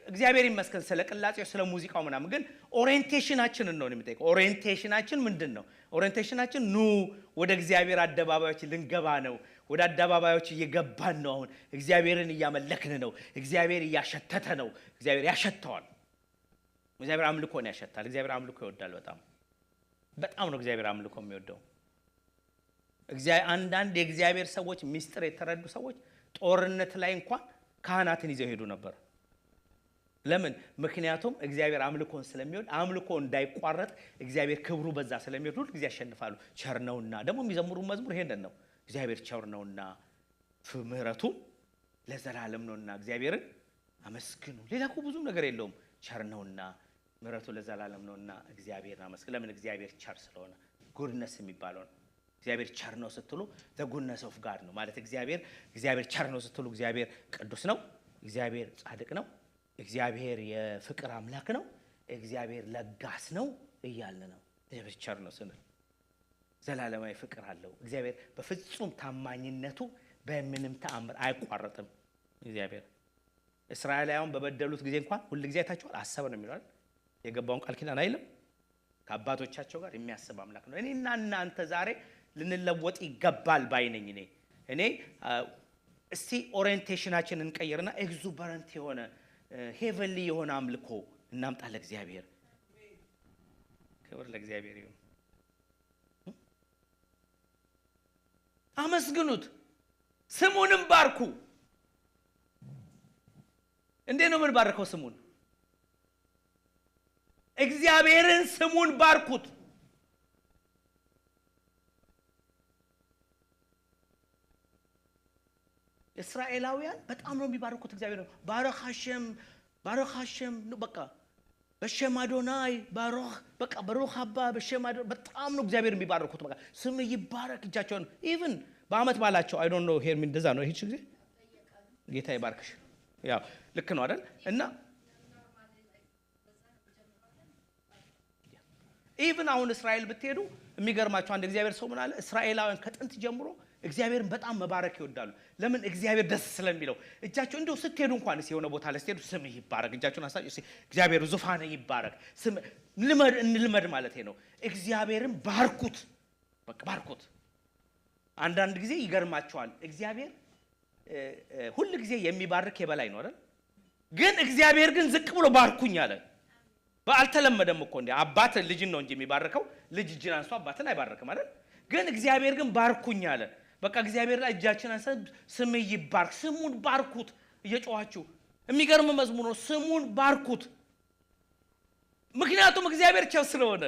እግዚአብሔር ይመስገን ስለ ቅላጼው ስለ ሙዚቃው ምናምን። ግን ኦሪየንቴሽናችንን ነው የሚጠይቀው። ኦሪየንቴሽናችን ምንድን ነው? ኦሪየንቴሽናችን ወደ እግዚአብሔር አደባባዮች ልንገባ ነው። ወደ አደባባዮች እየገባን ነው። አሁን እግዚአብሔርን እያመለክን ነው። እግዚአብሔር እያሸተተ ነው። እግዚአብሔር ያሸተዋል። እግዚአብሔር አምልኮን ያሸታል። እግዚአብሔር አምልኮ ይወዳል። በጣም ነው እግዚአብሔር አምልኮ የሚወደው። አንዳንድ የእግዚአብሔር ሰዎች ሚስጥር የተረዱ ሰዎች ጦርነት ላይ እንኳን ካህናትን ይዘው ሄዱ ነበር። ለምን? ምክንያቱም እግዚአብሔር አምልኮን ስለሚወድ፣ አምልኮ እንዳይቋረጥ እግዚአብሔር ክብሩ በዛ ስለሚወድ ሁሉ ጊዜ ያሸንፋሉ። ቸር ነውና ደግሞ የሚዘምሩ መዝሙር ይሄንን ነው። እግዚአብሔር ቸር ነውና ምሕረቱ ለዘላለም ነውና እግዚአብሔርን አመስግኑ። ሌላ እኮ ብዙ ነገር የለውም። ቸር ነውና ምሕረቱ ለዘላለም ነውና እግዚአብሔርን አመስግኑ። ለምን? እግዚአብሔር ቸር ስለሆነ። ጉድነስ የሚባለው ነው። እግዚአብሔር ቸር ነው ስትሉ the goodness of God ነው ማለት። እግዚአብሔር ቸር ነው ስትሉ እግዚአብሔር ቅዱስ ነው፣ እግዚአብሔር ጻድቅ ነው፣ እግዚአብሔር የፍቅር አምላክ ነው፣ እግዚአብሔር ለጋስ ነው እያልን ነው። እግዚአብሔር ቸር ነው ስንል ዘላለማዊ ፍቅር አለው። እግዚአብሔር በፍጹም ታማኝነቱ በምንም ተአምር አይቋረጥም። እግዚአብሔር እስራኤላውያን በበደሉት ጊዜ እንኳን ሁሉ ጊዜ አይታችኋል፣ አሰበ ነው የሚለው አይደል? የገባውን ቃል ኪዳን አይልም። ከአባቶቻቸው ጋር የሚያስብ አምላክ ነው። እኔና እናንተ ዛሬ ልንለወጥ ይገባል ባይነኝ። እኔ እስቲ ኦሪየንቴሽናችንን እንቀይርና ኤግዙበረንት የሆነ ሄቨንሊ የሆነ አምልኮ እናምጣ ለእግዚአብሔር። ክብር ለእግዚአብሔር ይሁን። አመስግኑት፣ ስሙንም ባርኩ። እንዴት ነው የምንባርከው ስሙን? እግዚአብሔርን ስሙን ባርኩት። እስራኤላውያን በጣም ነው የሚባርኩት እግዚአብሔር ነው። ባረክ ሐሸም በቃ በሸም አዶናይ ባሮክ በቃ ባሮክ አባ በሸም አዶናይ በጣም ነው እግዚአብሔር የሚባርኩት። በቃ ስም ይባረክ። እጃቸውን ኢቭን በአመት ባላቸው አይ ዶንት ኖ ሄር ምን እንደዛ ነው። ይሄ ጊዜ ጌታ ይባርክሽ። ያው ልክ ነው አይደል? እና ኢቭን አሁን እስራኤል ብትሄዱ የሚገርማቸው አንድ እግዚአብሔር ሰው ምን አለ? እስራኤላውያን ከጥንት ጀምሮ እግዚአብሔርን በጣም መባረክ ይወዳሉ። ለምን? እግዚአብሔር ደስ ስለሚለው። እጃቸው እንደው ስትሄዱ እንኳን የሆነ ቦታ ላይ ስትሄዱ ስም ይባረክ፣ እጃቸውን አሳዩ፣ እግዚአብሔር ዙፋን ይባረክ፣ ስም እንልመድ ማለት ነው። እግዚአብሔርን ባርኩት፣ በቃ ባርኩት። አንዳንድ ጊዜ ይገርማቸዋል። እግዚአብሔር ሁሉ ጊዜ የሚባርክ የበላይ ነው አይደል? ግን እግዚአብሔር ግን ዝቅ ብሎ ባርኩኝ አለ። አልተለመደም እኮ እንዴ! አባት ልጅን ነው እንጂ የሚባርከው፣ ልጅ እጅን አንስቶ አባትን አይባርክም አይደል? ግን እግዚአብሔር ግን ባርኩኝ አለ። በቃ እግዚአብሔር ላይ እጃችን አንስተን ስም ይባርክ፣ ስሙን ባርኩት እየጮኻችሁ። የሚገርም መዝሙር ነው። ስሙን ባርኩት። ምክንያቱም እግዚአብሔር ቸር ስለሆነ፣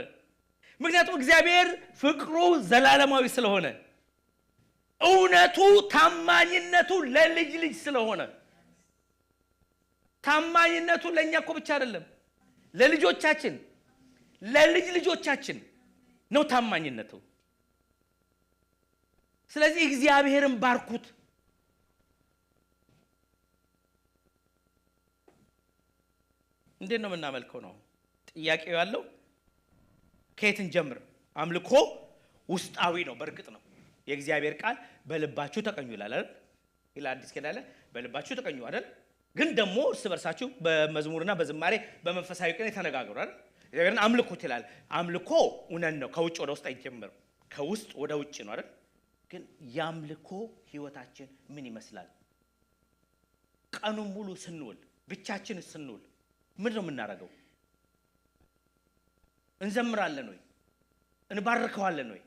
ምክንያቱም እግዚአብሔር ፍቅሩ ዘላለማዊ ስለሆነ፣ እውነቱ ታማኝነቱ ለልጅ ልጅ ስለሆነ። ታማኝነቱ ለኛ እኮ ብቻ አይደለም፣ ለልጆቻችን ለልጅ ልጆቻችን ነው ታማኝነቱ። ስለዚህ እግዚአብሔርን ባርኩት። እንዴት ነው የምናመልከው ነው ጥያቄው ያለው። ከየትን ጀምር? አምልኮ ውስጣዊ ነው። በእርግጥ ነው የእግዚአብሔር ቃል በልባችሁ ተቀኙ ይላል አይደል? ይላል አዲስ ኪዳን ላይ በልባችሁ ተቀኙ አይደል? ግን ደግሞ እርስ በርሳችሁ በመዝሙርና በዝማሬ በመንፈሳዊ ቅኔ ተነጋገሩ አይደል? እግዚአብሔርን አምልኩት ይላል። አምልኮ እውነት ነው፣ ከውጭ ወደ ውስጥ አይጀምርም፣ ከውስጥ ወደ ውጭ ነው አይደል? ግን ያምልኮ ህይወታችን ምን ይመስላል? ቀኑን ሙሉ ስንውል ብቻችን ስንውል ምን ነው የምናደርገው? እንዘምራለን ወይ? እንባርከዋለን ወይ?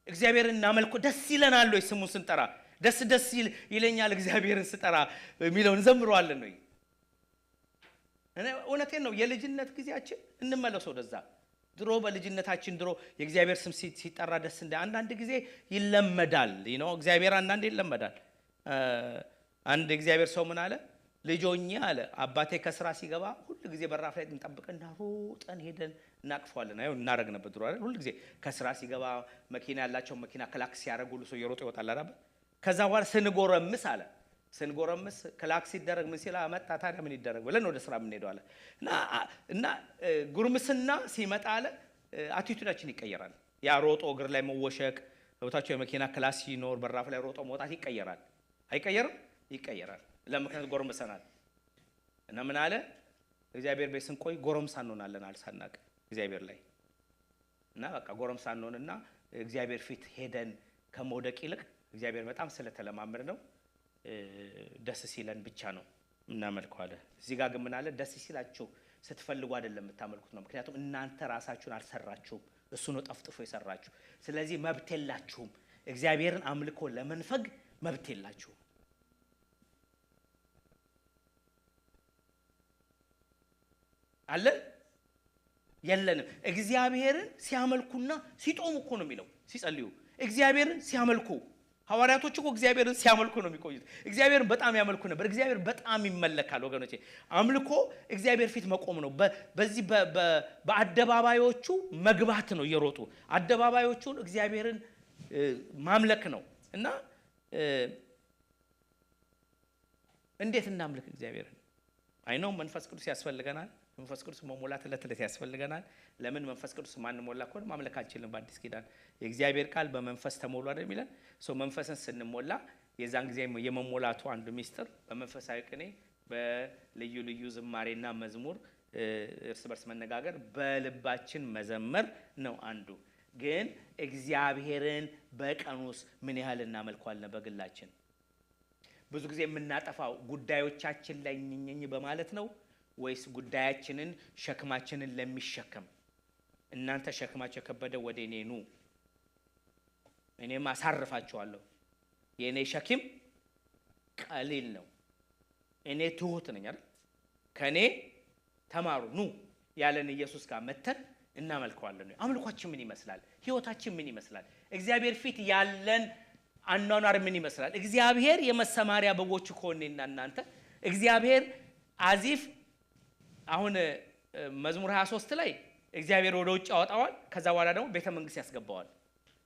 እግዚአብሔርን እናመልኮ ደስ ይለናል ወይ? ስሙን ስንጠራ ደስ ይለኛል እግዚአብሔርን ስጠራ የሚለው እንዘምረዋለን ወይ? እውነቴን ነው። የልጅነት ጊዜያችን እንመለሰው ወደዛ። ድሮ በልጅነታችን ድሮ የእግዚአብሔር ስም ሲጠራ ደስ እንደ አንዳንድ ጊዜ ይለመዳል ነው። እግዚአብሔር አንዳንድ ይለመዳል። አንድ እግዚአብሔር ሰው ምን አለ? ልጆኛ አለ አባቴ ከስራ ሲገባ ሁሉ ጊዜ በራፍ ላይ እንጠብቅና ሮጠን ሄደን እናቅፈዋለን። አይ እናረግ ነበር ድሮ አይደል? ሁሉ ጊዜ ከስራ ሲገባ መኪና ያላቸው መኪና ክላክስ ያረጉ ሁሉ ሰው እየሮጠ ይወጣል አይደል? ከዛ በኋላ ስንጎረምስ ክላክስ ሲደረግ ምን ሲላ መጣ። ታዲያ ምን ይደረግ ብለን ወደ ስራ የምንሄደው አለ እና ጉርምስና ሲመጣ አለ አቲቱዳችን ይቀየራል። ያ ሮጦ እግር ላይ መወሸቅ ቦታቸው የመኪና ክላስ ሲኖር በራፍ ላይ ሮጦ መውጣት ይቀየራል። አይቀየርም? ይቀየራል። ለምክንያት ጎረምሰናል። እና ምን አለ እግዚአብሔር ቤት ስንቆይ ጎረምሳ እንሆናለን አልሳናቅ እግዚአብሔር ላይ እና በቃ ጎረምሳ እንሆንና እግዚአብሔር ፊት ሄደን ከመውደቅ ይልቅ እግዚአብሔር በጣም ስለተለማመድ ነው ደስ ሲለን ብቻ ነው እናመልከዋለን። እዚህ ጋር ግን ምን አለ? ደስ ሲላችሁ ስትፈልጉ አይደለም የምታመልኩት ነው። ምክንያቱም እናንተ ራሳችሁን አልሰራችሁም፣ እሱ ነው ጠፍጥፎ የሰራችሁ። ስለዚህ መብት የላችሁም። እግዚአብሔርን አምልኮ ለመንፈግ መብት የላችሁም። አለ የለንም። እግዚአብሔርን ሲያመልኩና ሲጦሙ እኮ ነው የሚለው ሲጸልዩ። እግዚአብሔርን ሲያመልኩ ሐዋርያቶች እኮ እግዚአብሔርን ሲያመልኩ ነው የሚቆዩት። እግዚአብሔርን በጣም ያመልኩ ነበር። እግዚአብሔር በጣም ይመለካል ወገኖቼ። አምልኮ እግዚአብሔር ፊት መቆም ነው። በዚህ በአደባባዮቹ መግባት ነው። እየሮጡ አደባባዮቹን እግዚአብሔርን ማምለክ ነው። እና እንዴት እናምልክ እግዚአብሔርን? አይነው መንፈስ ቅዱስ ያስፈልገናል። መንፈስ ቅዱስ መሞላት ለተለት ያስፈልገናል። ለምን መንፈስ ቅዱስ ማንሞላ ከሆነ ማምለክ አንችልም። በአዲስ ኪዳን የእግዚአብሔር ቃል በመንፈስ ተሞሉ አይደል የሚለን? መንፈስን ስንሞላ የዛን ጊዜ የመሞላቱ አንዱ ሚስጥር በመንፈሳዊ ቅኔ በልዩ ልዩ ዝማሬና መዝሙር እርስ በርስ መነጋገር በልባችን መዘመር ነው አንዱ። ግን እግዚአብሔርን በቀኑስ ምን ያህል እናመልከዋለን በግላችን? ብዙ ጊዜ የምናጠፋው ጉዳዮቻችን ላይ ኝኝኝ በማለት ነው ወይስ ጉዳያችንን ሸክማችንን ለሚሸከም እናንተ ሸክማችሁ የከበደ ወደ እኔ ኑ እኔም አሳርፋችኋለሁ፣ የእኔ ሸክም ቀሊል ነው፣ እኔ ትሁት ነኝ አይደል? ከኔ ተማሩ ኑ ያለን ኢየሱስ ጋር መተን እናመልከዋለን። አምልኳችን ምን ይመስላል? ህይወታችን ምን ይመስላል? እግዚአብሔር ፊት ያለን አኗኗር ምን ይመስላል? እግዚአብሔር የመሰማሪያ በጎች ከሆነና እናንተ እግዚአብሔር አዚፍ አሁን መዝሙር 23 ላይ እግዚአብሔር ወደ ውጭ ያወጣዋል፣ ከዛ በኋላ ደግሞ ቤተ መንግስት ያስገባዋል።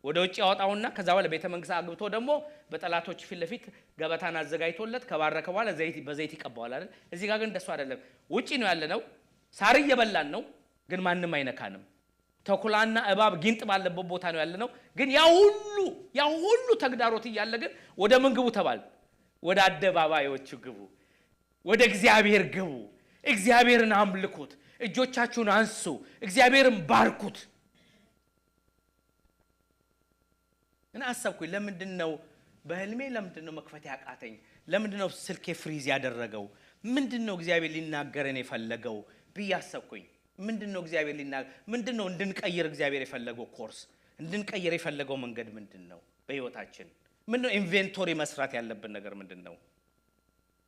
ወደ ውጭ ያወጣውና ከዛ በኋላ ቤተ መንግስት አግብቶ ደግሞ በጠላቶች ፊት ለፊት ገበታን አዘጋጅቶለት ከባረከ በኋላ በዘይት ይቀባዋል አይደል? እዚህ ጋር ግን እንደሱ አይደለም። ውጪ ነው ያለነው፣ ሳር እየበላን ነው፣ ግን ማንም አይነካንም። ተኩላና እባብ ጊንጥ ባለበት ቦታ ነው ያለነው። ግን ያ ሁሉ ተግዳሮት እያለ ግን ወደ ምን ግቡ ተባል? ወደ አደባባዮቹ ግቡ፣ ወደ እግዚአብሔር ግቡ፣ እግዚአብሔርን አምልኩት፣ እጆቻችሁን አንሱ፣ እግዚአብሔርን ባርኩት። እና አሰብኩኝ ለምንድነው በህልሜ ለምንድነው መክፈት ያቃተኝ? ለምንድነው ስልኬ ፍሪዝ ያደረገው? ምንድነው እግዚአብሔር ሊናገረን የፈለገው ብዬ አሰብኩኝ። ምንድነው እግዚአብሔር ምንድነው እንድንቀይር እግዚአብሔር የፈለገው ኮርስ እንድንቀይር የፈለገው መንገድ ምንድነው? በህይወታችን ምንድነው ኢንቬንቶሪ መስራት ያለብን ነገር ምንድነው?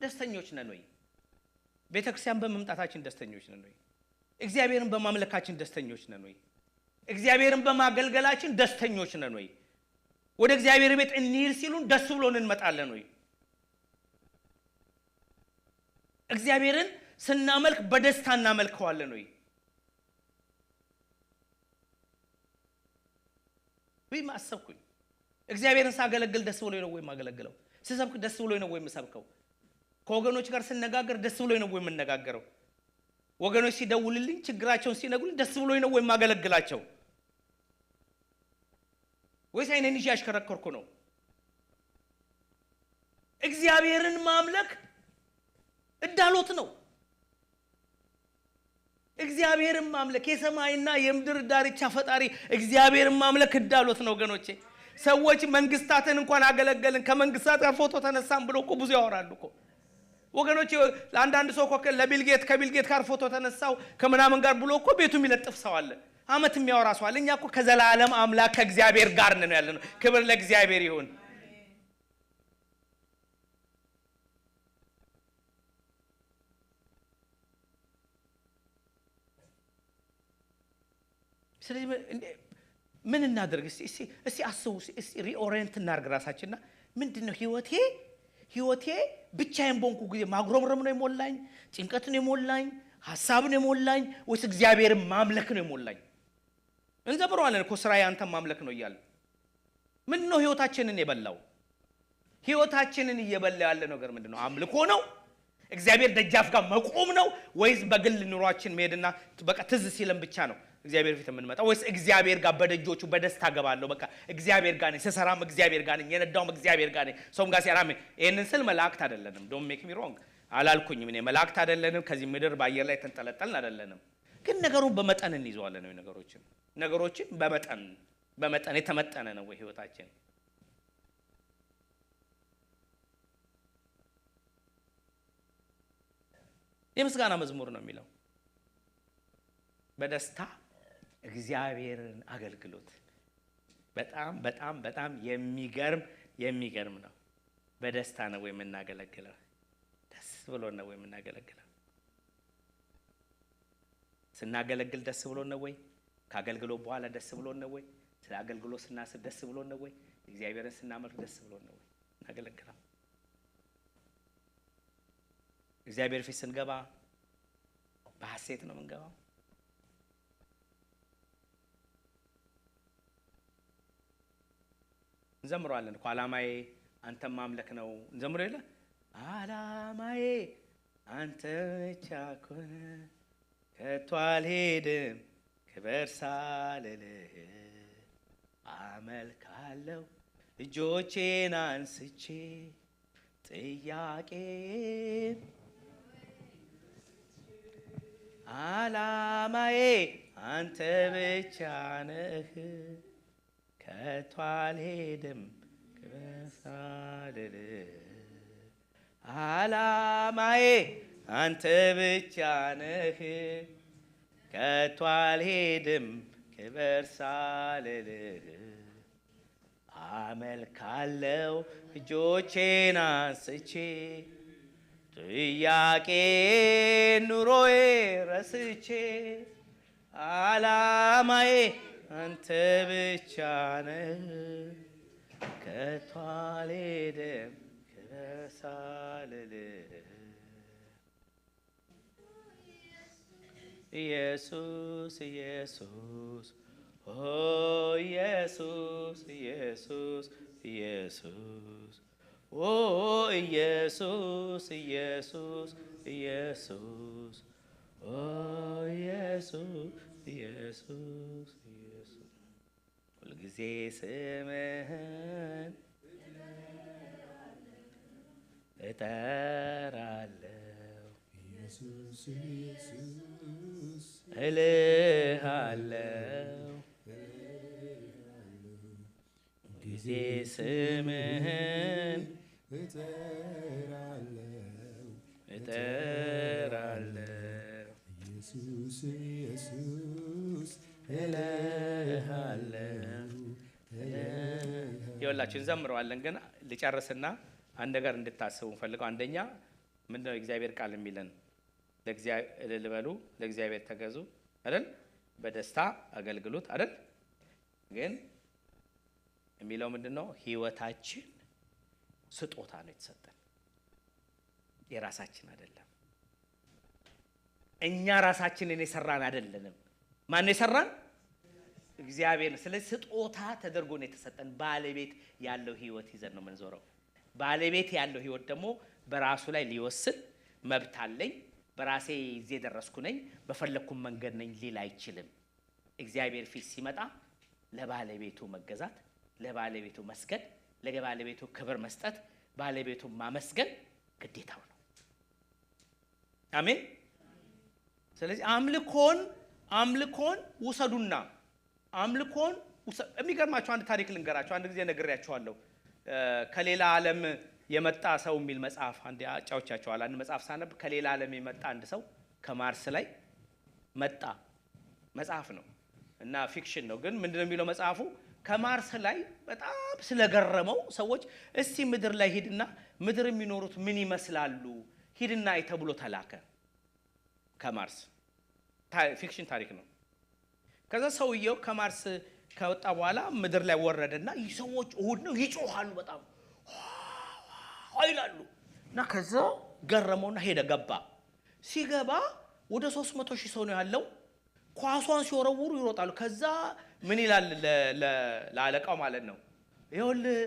ደስተኞች ነን ወይ? ቤተክርስቲያን በመምጣታችን ደስተኞች ነን ወይ? እግዚአብሔርን በማምለካችን ደስተኞች ነን ወይ? እግዚአብሔርን በማገልገላችን ደስተኞች ነን ወይ? ወደ እግዚአብሔር ቤት እንሂድ ሲሉን ደስ ብሎን እንመጣለን ወይ? እግዚአብሔርን ስናመልክ በደስታ እናመልከዋለን ወይ? ወይም አሰብኩኝ እግዚአብሔርን ሳገለግል ደስ ብሎኝ ነው ወይ ማገለግለው? ስሰብክ ደስ ብሎኝ ነው ወይ የምሰብከው? ከወገኖች ጋር ስነጋገር ደስ ብሎኝ ነው ወይ የምነጋገረው? ወገኖች ሲደውልልኝ ችግራቸውን ሲነግሩኝ ደስ ብሎኝ ነው ወይ ማገለግላቸው? ወይስ አይኔን ይዤ ያሽከረከርኩ ነው? እግዚአብሔርን ማምለክ እዳሎት ነው። እግዚአብሔርን ማምለክ የሰማይና የምድር ዳርቻ ፈጣሪ እግዚአብሔርን ማምለክ እዳሎት ነው ወገኖቼ። ሰዎች መንግስታትን እንኳን አገለገልን ከመንግስታት ጋር ፎቶ ተነሳን ብሎ እኮ ብዙ ያወራሉ እኮ ወገኖቼ። አንዳንድ ሰው እኮ ከቢልጌት ጋር ፎቶ ተነሳው ከምናምን ጋር ብሎ እኮ ቤቱ የሚለጥፍ ሰው አለ፣ አመት የሚያወራ ሰው አለ። እኛ እኮ ከዘላለም አምላክ ከእግዚአብሔር ጋር ነን ያለነው። ክብር ለእግዚአብሔር ይሁን። ስለዚህ ምን እናደርግ? እስቲ አስቡ። እስቲ ሪኦሪየንት እናርግ ራሳችንና ምንድነው ህይወቴ ብቻዬን ቦንኩ ጊዜ ማግሮምረም ነው የሞላኝ፣ ጭንቀት ነው የሞላኝ፣ ሐሳብ ነው የሞላኝ፣ ወይስ እግዚአብሔርን ማምለክ ነው የሞላኝ? እንዘምረዋለን እኮ ስራዬ አንተን ማምለክ ነው እያለ። ምንድነው ህይወታችንን የበላው? ህይወታችንን እየበላ ያለ ነገር ምንድነው? አምልኮ ነው? እግዚአብሔር ደጃፍ ጋር መቆም ነው? ወይስ በግል ኑሯችን መሄድና በቃ ትዝ ሲለን ብቻ ነው እግዚአብሔር ፊት የምንመጣው? ወይስ እግዚአብሔር ጋር በደጆቹ በደስታ ገባለሁ፣ በቃ እግዚአብሔር ጋር ነኝ፣ ስሰራም እግዚአብሔር ጋር ነኝ፣ የነዳውም እግዚአብሔር ጋር ነኝ፣ ሰውም ጋር ሲያራም? ይሄንን ስል መላእክት አይደለንም፣ ዶንት ሜክ ሚ ሮንግ አላልኩኝም። እኔ መላእክት አይደለንም፣ ከዚህ ምድር በአየር ላይ ተንጠለጠልን አይደለንም። ግን ነገሩን በመጠን እንይዘዋለን። ነገሮችን በመጠን የተመጠነ ነው ወይ ህይወታችን? የምስጋና መዝሙር ነው የሚለው በደስታ እግዚአብሔርን አገልግሎት። በጣም በጣም በጣም የሚገርም ነው። በደስታ ነው ወይ የምናገለግለው? ደስ ብሎን ነው ወይ የምናገለግለው? ስናገለግል ደስ ብሎን ነው ወይ? ካገልግሎት በኋላ ደስ ብሎን ነው ወይ? ስለ አገልግሎት ስናስብ ደስ ብሎን ነው ወይ? እግዚአብሔርን ስናመልክ ደስ ብሎን ነው ወይ እናገለግለው? እግዚአብሔር ፊት ስንገባ በሐሴት ነው የምንገባው? እንዘምረዋለን እኮ ዓላማዬ አንተን ማምለክ ነው። እንዘምሮ የለ ዓላማዬ አንተ ብቻ ከሆነ ከቶ አልሄድም ክበር ሳልልህ አመልካለሁ እጆቼን አንስቼ ጥያቄ ዓላማዬ አንተ ብቻ ነህ ከቶ አልሄድም ክበር ሳልልህ ዓላማዬ አንተ ብቻ ነህ ከቶ አልሄድም ክበር ሳልልህ አመልካለሁ እጆቼን አንስቼ ጥያቄ ኑሮዬ ረስቼ ዓላማዬ አንተ ብቻ ነህ ከቶ አልሄድም ክበር ሳልልህ ኢየሱስ ኢየሱስ ኦ ኢየሱስ ኢየሱስ ኢየሱስ ኦ ኢየሱስ ኢየሱስ ኢየሱስ ኦ ኢየሱስ ኢየሱስ ኢየሱስ ሁልጊዜ ስምህን እጠራለሁ ኢየሱስ ኢየሱስ እልሃለሁ ጊዜ ስምህን እጠራለሁ ኢየሱስ ኢየሱስ እልሃለሁ። ይኸውላችሁ እንዘምረዋለን፣ ግን ልጨርስና አንድ ነገር እንድታስቡ ፈልገው። አንደኛ ምንድነው እግዚአብሔር ቃል የሚለን? ለእግዚአብሔር እልል በሉ፣ ለእግዚአብሔር ተገዙ አይደል? በደስታ አገልግሎት አይደል? ግን የሚለው ምንድነው? ህይወታችን ስጦታ ነው የተሰጠን፣ የራሳችን አይደለም። እኛ ራሳችንን የሰራን አይደለንም። ማን የሰራን? እግዚአብሔር። ስለዚህ ስጦታ ተደርጎ ነው የተሰጠን። ባለቤት ያለው ህይወት ይዘን ነው የምንዞረው። ባለቤት ያለው ህይወት ደግሞ በራሱ ላይ ሊወስን መብት አለኝ፣ በራሴ ይዤ ደረስኩ ነኝ፣ በፈለኩም መንገድ ነኝ ሊል አይችልም። እግዚአብሔር ፊት ሲመጣ ለባለቤቱ መገዛት፣ ለባለቤቱ መስገድ፣ ለባለቤቱ ክብር መስጠት፣ ባለቤቱን ማመስገን ግዴታው ነው። አሜን። ስለዚህ አምልኮን ውሰዱና የሚገርማችሁ አንድ ታሪክ ልንገራችሁ። አንድ ጊዜ ነግሬያችኋለሁ። ከሌላ ዓለም የመጣ ሰው የሚል መጽሐፍ አንድ አጫውቻችኋለሁ። አንድ መጽሐፍ ሳነብ ከሌላ ዓለም የመጣ አንድ ሰው ከማርስ ላይ መጣ። መጽሐፍ ነው እና ፊክሽን ነው። ግን ምንድነው የሚለው መጽሐፉ? ከማርስ ላይ በጣም ስለገረመው ሰዎች እስቲ ምድር ላይ ሂድና ምድር የሚኖሩት ምን ይመስላሉ ሂድና ተብሎ ተላከ ከማርስ። ፊክሽን ታሪክ ነው። ከዛ ሰውየው ከማርስ ከወጣ በኋላ ምድር ላይ ወረደና ሰዎች እሁድ ነው ይጮሃሉ፣ በጣም ይላሉ እና ከዛ ገረመውና ሄደ። ሲገባ ወደ 300,000 ሰው ነው ያለው። ኳሷን ሲወረውሩ ይሮጣሉ። ከዛ ምን ይላል ለአለቃው ማለት ነው፣ ይኸውልህ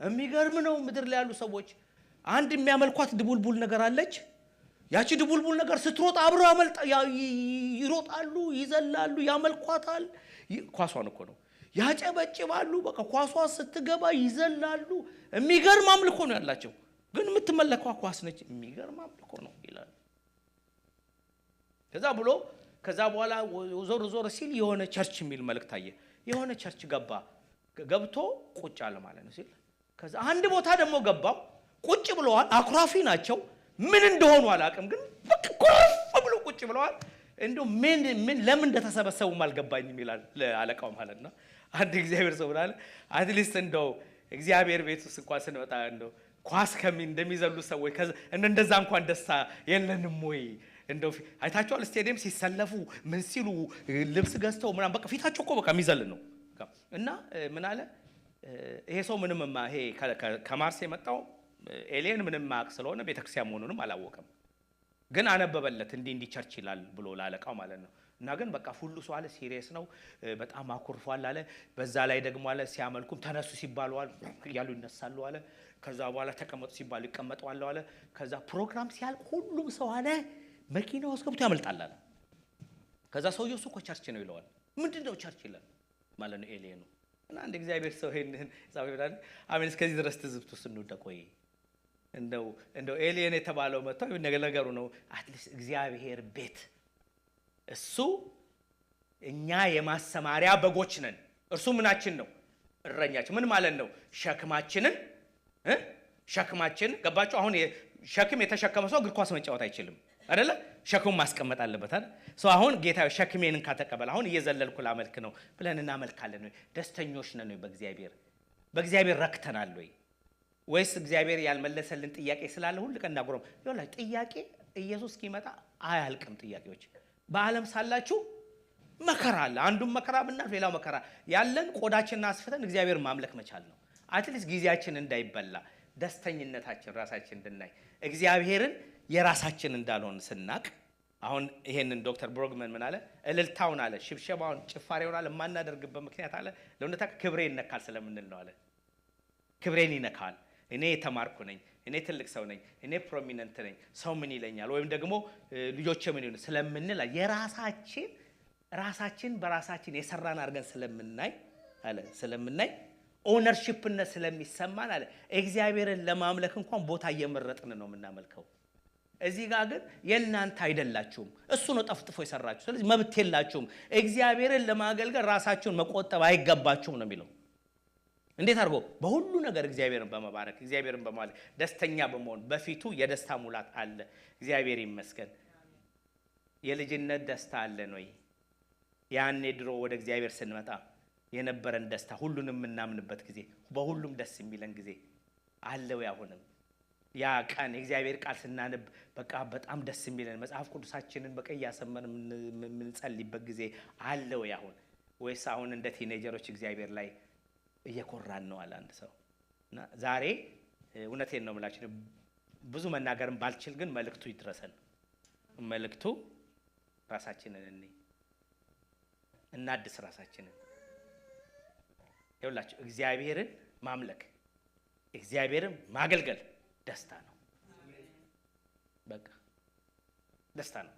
የሚገርም ነው፣ ምድር ላይ ያሉ ሰዎች አንድ የሚያመልኳት ድቡልቡል ነገር አለች። ያቺ ድቡልቡል ነገር ስትሮጥ አብረው ይሮጣሉ፣ ይዘላሉ፣ ያመልኳታል። ኳሷን እኮ ነው ያጨበጭባሉ። በቃ ኳሷ ስትገባ ይዘላሉ። የሚገርም አምልኮ ነው ያላቸው። ግን የምትመለከው ኳስ ነች። የሚገርም አምልኮ ነው ይላል። ከዛ በኋላ ዞር ሲል የሆነ ቸርች የሚል መልእክት ታየ። የሆነ ቸርች ገብቶ ቁጭ አለ ማለት ነው ሲል፣ ከዛ አንድ ቦታ ደግሞ ገባው። ቁጭ ብለዋል። አኩራፊ ናቸው። ምን እንደሆኑ አላውቅም፣ ግን ኮፍ ብሎ ቁጭ ብለዋል። እንደው ምን ለምን እንደተሰበሰቡ አልገባኝም ይላል ለአለቃው ማለት ነው። አንድ እግዚአብሔር ሰው ብላለ አትሊስት እንደው እግዚአብሔር ቤት ውስጥ እንኳን ስንመጣ እንደው ኳስ እንደሚዘሉ ሰዎች እንደዛ እንኳን ደስታ የለንም ወይ? እንደው አይታችኋል? ስቴዲየም ሲሰለፉ ምን ሲሉ ልብስ ገዝተው ምናምን በቃ ፊታቸው እኮ በቃ የሚዘል ነው። እና ምን አለ ይሄ ሰው ምንም ይሄ ከማርስ የመጣው ኤሊየን ምንም ማቅ ስለሆነ ቤተክርስቲያን መሆኑንም አላወቀም። ግን አነበበለት እንዲህ ቸርች ይላል ብሎ ላለቃው ማለት ነው። እና ግን በቃ ሁሉ ሰው አለ ሲሪየስ ነው፣ በጣም አኩርፏል አለ። በዛ ላይ ደግሞ አለ ሲያመልኩም ተነሱ ሲባሉ ያሉ ይነሳሉ አለ። ከዛ በኋላ ተቀመጡ ሲባሉ ይቀመጣሉ አለ። ከዛ ፕሮግራም ሲያልቅ ሁሉም ሰው አለ መኪና ውስጥ ገብቶ ያመልጣል አለ። ከዛ ሰውየው እሱ እኮ ቸርች ነው ይለዋል። ምንድነው ቸርች ይላል ማለት ነው ኤሊየኑ። እና አንድ እግዚአብሔር ሰው ይሄንን ጻፈ ይላል። አሜን። እስከዚህ ድረስ ትዝብቱ ስንወደቅ ወይ እንደው ኤሊየን የተባለው መጥቶ ነገሩ ነው። አትሊስት እግዚአብሔር ቤት እሱ እኛ የማሰማሪያ በጎች ነን። እርሱ ምናችን ነው? እረኛችን። ምን ማለት ነው? ሸክማችን ገባችሁ? አሁን ሸክም የተሸከመ ሰው እግር ኳስ መጫወት አይችልም አይደለ? ሸክሙን ማስቀመጥ አለበት አይደል? አሁን ጌታ ሸክሜን ካተቀበለ አሁን እየዘለልኩ ላመልክ ነው ብለን እናመልካለን ወይ? ደስተኞች ነን ወይ? በእግዚአብሔር ረክተናል ወይ? ወይስ እግዚአብሔር ያልመለሰልን ጥያቄ ስላለ ሁሉ ቀን እናጉረም? ይኸውላችሁ ጥያቄ ኢየሱስ እስኪመጣ አያልቅም። ጥያቄዎች በዓለም ሳላችሁ መከራ አለ። አንዱም መከራ ብናልፍ ሌላው መከራ ያለን ቆዳችንን አስፍተን እግዚአብሔር ማምለክ መቻል ነው። አትሊስት ጊዜያችን እንዳይበላ ደስተኝነታችን ራሳችን እንድናይ እግዚአብሔርን የራሳችን እንዳልሆን ስናቅ። አሁን ይሄንን ዶክተር ብሮግመን ምን አለ? እልልታውን አለ፣ ሽብሸባውን፣ ጭፋሬውን አለ የማናደርግበት ምክንያት አለ ለእውነታ ክብሬ ይነካል ስለምንል ነው አለ። ክብሬን ይነካል። እኔ የተማርኩ ነኝ፣ እኔ ትልቅ ሰው ነኝ፣ እኔ ፕሮሚነንት ነኝ፣ ሰው ምን ይለኛል ወይም ደግሞ ልጆቼ ምን ይሉ ስለምንል ራሳችን በራሳችን የሰራን አድርገን ስለምናይ ኦነርሺፕነት ስለሚሰማን አለ እግዚአብሔርን ለማምለክ እንኳን ቦታ እየመረጥን ነው የምናመልከው። እዚህ ጋር ግን የእናንተ አይደላችሁም፣ እሱ ነው ጠፍጥፎ የሰራችሁ። ስለዚህ መብት የላችሁም። እግዚአብሔርን ለማገልገል ራሳችሁን መቆጠብ አይገባችሁም ነው የሚለው። እንዴት አድርጎ? በሁሉ ነገር እግዚአብሔርን በመባረክ እግዚአብሔርን በማለት ደስተኛ በመሆን በፊቱ የደስታ ሙላት አለ። እግዚአብሔር ይመስገን። የልጅነት ደስታ አለን ወይ? ያኔ ድሮ ወደ እግዚአብሔር ስንመጣ የነበረን ደስታ ሁሉንም የምናምንበት ጊዜ በሁሉም ደስ የሚለን ጊዜ አለ ወይ? አሁንም ያ ቀን የእግዚአብሔር ቃል ስናነብ በቃ በጣም ደስ የሚለን መጽሐፍ ቅዱሳችንን በቃ እያሰመን የምንጸልይበት ጊዜ አለ ወይ አሁን? ወይስ አሁን እንደ ቲኔጀሮች እግዚአብሔር ላይ እየኮራን ነው አለ አንድ ሰው። እና ዛሬ እውነቴን ነው የምላችሁ ብዙ መናገርም ባልችል ግን መልእክቱ ይድረሰን። መልእክቱ ራሳችንን እናድስ ራሳችንን። ይኸውላችሁ እግዚአብሔርን ማምለክ እግዚአብሔርን ማገልገል ደስታ ነው። በቃ ደስታ ነው።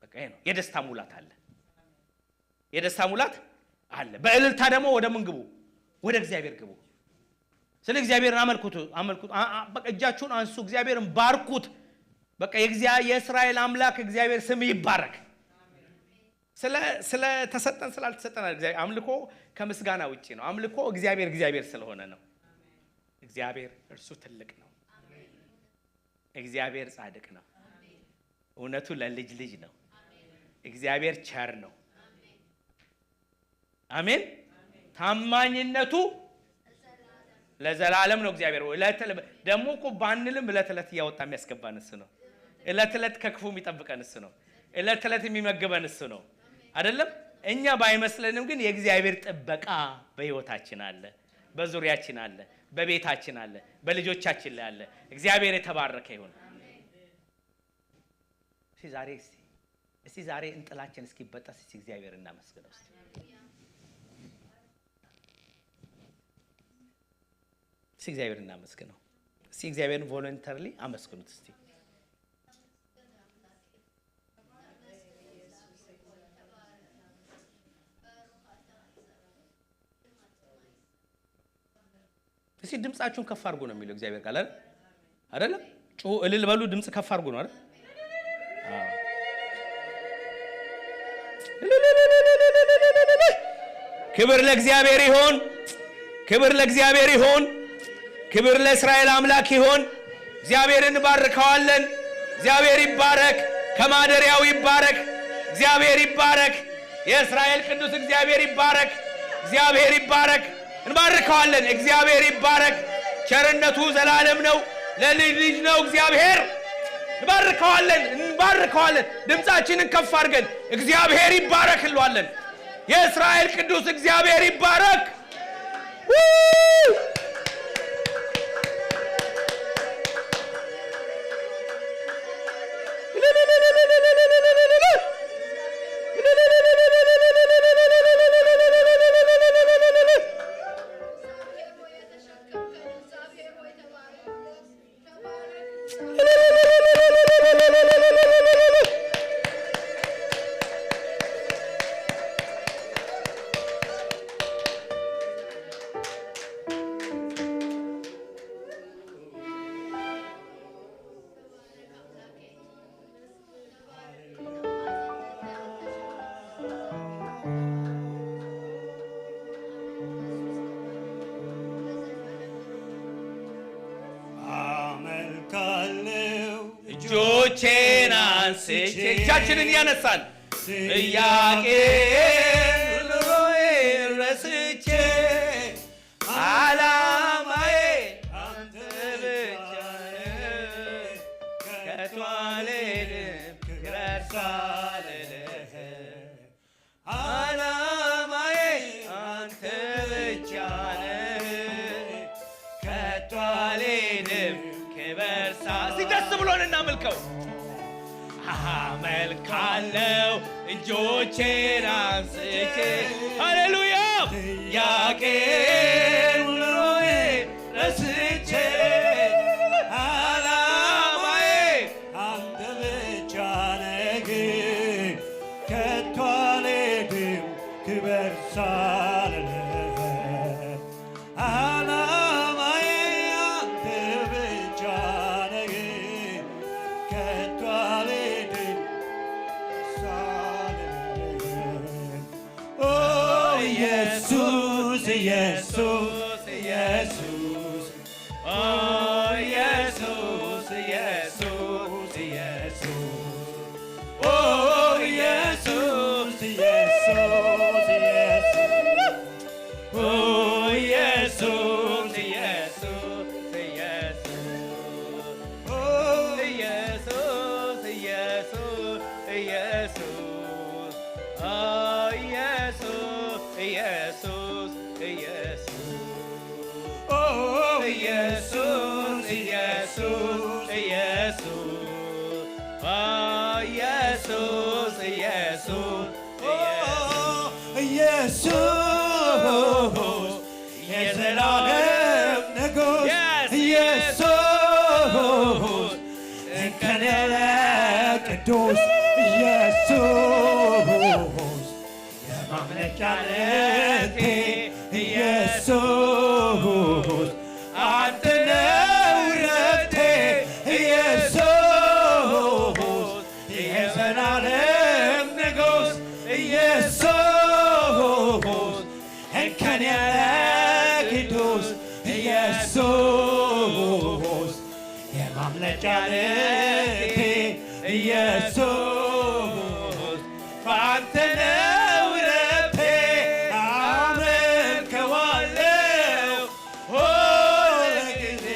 በቃ ይሄ ነው። የደስታ ሙላት አለ። የደስታ ሙላት አለ። በእልልታ ደግሞ ወደ ምን ግቡ? ወደ እግዚአብሔር ግቡ። ስለ እግዚአብሔርን አመልኩት። በቃ እጃችሁን አንሱ፣ እግዚአብሔርን ባርኩት። በቃ የእስራኤል አምላክ እግዚአብሔር ስም ይባረክ። ስለ ተሰጠን ስላልተሰጠን እግዚአብሔር አምልኮ ከምስጋና ውጪ ነው። አምልኮ እግዚአብሔር ስለሆነ ነው። እግዚአብሔር እርሱ ትልቅ ነው። እግዚአብሔር ጻድቅ ነው። እውነቱ ለልጅ ልጅ ነው። እግዚአብሔር ቸር ነው። አሜን። ታማኝነቱ ለዘላለም ነው። እግዚአብሔር ደግሞ እኮ ባንልም እለት እለት እያወጣ የሚያስገባን እሱ ነው። እለት እለት ከክፉ የሚጠብቀን እሱ ነው። እለት እለት የሚመግበን እሱ ነው አይደለም? እኛ ባይመስለንም ግን የእግዚአብሔር ጥበቃ በህይወታችን አለ፣ በዙሪያችን አለ፣ በቤታችን አለ፣ በልጆቻችን ላይ አለ። እግዚአብሔር የተባረከ ይሁን። እስቲ ዛሬ እንጥላችን እስኪበጣስ እስቲ እግዚአብሔር እናመስግነው። እስቲ እግዚአብሔር እናመስግነው። እስቲ እግዚአብሔርን ቮለንተሪሊ አመስግኑት። እስቲ እስቲ ድምጻችሁን ከፍ አድርጉ ነው የሚለው እግዚአብሔር ቃል አይደል? ጩሁ፣ እልል በሉ፣ ድምጽ ከፍ አድርጉ ነው አይደል? ክብር ለእግዚአብሔር ይሁን። ክብር ለእግዚአብሔር ይሁን። ክብር ለእስራኤል አምላክ ይሁን። እግዚአብሔርን እንባርከዋለን። እግዚአብሔር ይባረክ፣ ከማደሪያው ይባረክ። እግዚአብሔር ይባረክ፣ የእስራኤል ቅዱስ እግዚአብሔር ይባረክ። እግዚአብሔር ይባረክ፣ እንባርከዋለን። እግዚአብሔር ይባረክ፣ ቸርነቱ ዘላለም ነው፣ ለልጅ ልጅ ነው። እግዚአብሔር እንባርከዋለን። ድምጻችንን ከፍ አድርገን እግዚአብሔር ይባረክ እንለዋለን። የእስራኤል ቅዱስ እግዚአብሔር ይባረክ። እጆቼን አንስቼ እጃችንን ያነሳል ጥያቄን ኑሮዬን ረስቼ ዓላማዬ አንተ ብቻ ነህ ከቶ አልሄድም ክረሳልልህ ዓላማዬ አንተ ብቻ ነህ ከቶ አልሄድም ክበርሳ እስቲ ደስ ብሎን እናመልከው አመልካለሁ እጆቼን አንስቼ ሃሌሉያ ጥያቄን ኑሮዬን ረስቼ ዓላማዬ አንተ ብቻ ነህ ከቶ አልሄድም ክበር ሳልልህ ዓላማዬ አንተ ብቻ ነህ ከቶ አልሄድም ኢየሱስ ኢየሱስ ኢየሱስ ኦ ኢየሱስ ኢየሱስ ኢየሱስ ኦ ኢየሱስ ኢየሱስ ኢየሱስ ኦ ኢየሱስ ኢየሱስ ኢየሱስ ኦ ኢየሱስ ኢየሱስ ኢየሱስ ኢየሱስ ኢየሱስ ኦ ኢየሱስ ኢየሱስ ኢየሱስ ኦ ኢየሱስ ኢየሱስ ኢየሱስ የዘላለም ንጉሥ ኢየሱስ እንከን የሌለው ቅዱስ ኢየሱስ የማምለጫ ዓለቴ ኢየሱስ ኢየሱስ ባንተ ነው ረፍቴ አመልከዋለሁ ሁልጊዜ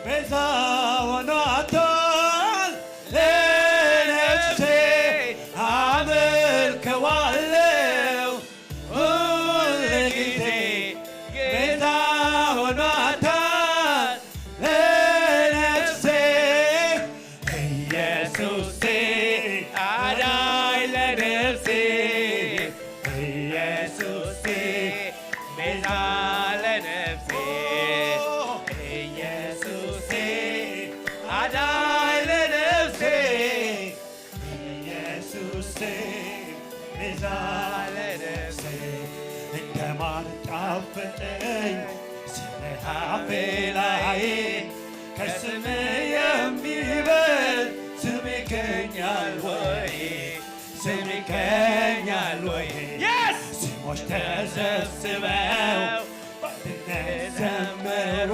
ቤዛ ሆኗታል ለነፍሴ አመልከዋለሁ ሁልጊዜ ቤዛ ሆኗታል ለነፍሴ ኢየሱሴ አዳኝ ለነፍሴ ኢየሱሴ ቤዛ ለነፍሴ ኢየሱሴ አዳኝ ለነፍሴ ኢየሱሴ ቤዛ ለነፍሴ እንደ ማር ጣፈጠኝ ስምህ አፌ ላይ ከስምህ የሚበልጥ ስም ይገኛል ወይ? ስም ይገኛል ወይ? ስሞች ተሰብስበው በአንድነት ዘመሩ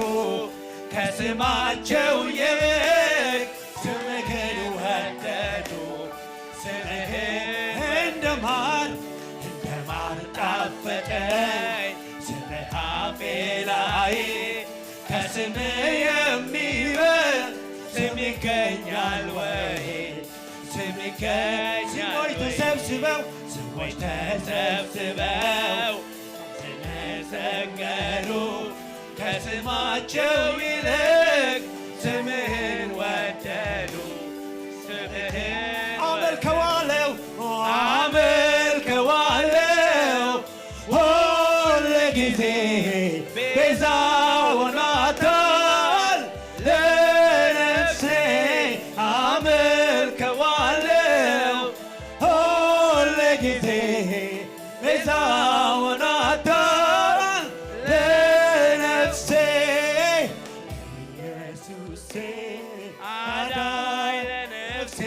ከስማቸው ይልቅ ስምህን ወደዱ። ስምህን እንደ ማር ጣፈጠኝ ስምህ አፌ ላይ ከስምህ የሚበልጥ ስም ይገኛል ወይ? ስም ይገኛል ወይ? ሰዎች ተሰብስበው ተመሰገኑ ከስማቸው ይልቅ ስምህን ወደዱ። ስምህን አመልከዋለሁ ሁልጊዜ ቤዛ ሆኗታል ለነፍሴ አመልከዋለሁ ሁልጊዜ ቤዛ ሆኗታል ለነፍሴ ኢየሱሴ አዳኝ ለነፍሴ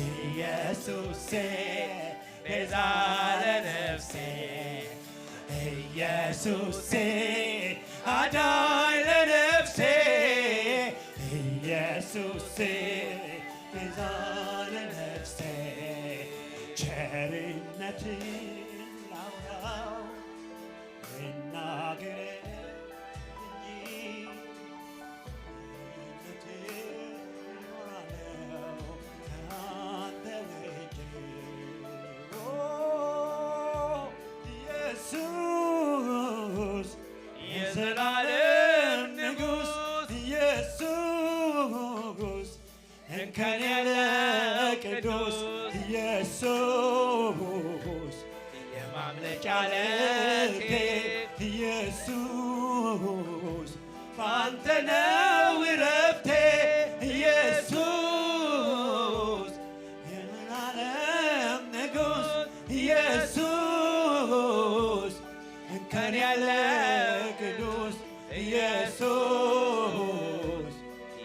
ኢየሱሴ ቤዛ ለነፍሴ ኢየሱሴ አዳኝ ለነፍሴ ኢየሱሴ ቤዛ ለነፍሴ ቸርነትን ላውራው ልናገር እንጂ ኢየሱስ የዘላለም ንጉሥ ኢየሱስ እንከን የሌለው ቅዱስ ኢየሱስ የማምለጫ ዓለቴ ኢየሱስ ባንተ ነው ዕረፍቴ ኢየሱስ የዘላለም ንጉሥ ኢየሱስ እንከን የሌለው ቅዱስ ኢየሱስ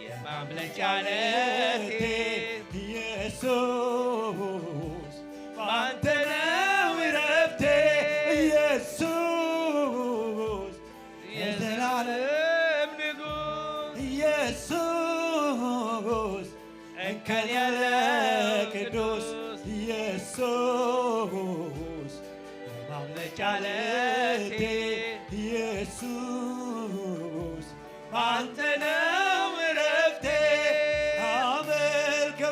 የማምለጫ ዓለቴ ኢየሱስ ባንተ ነው ዕረፍቴ ኢየሱስ የዘላለም ንጉሥ ኢየሱስ እንከን የሌለው ቅዱስ ኢየሱስ የማምለጫ ዓለቴ ኢየሱስ ባንተ ነው ዕረፍቴ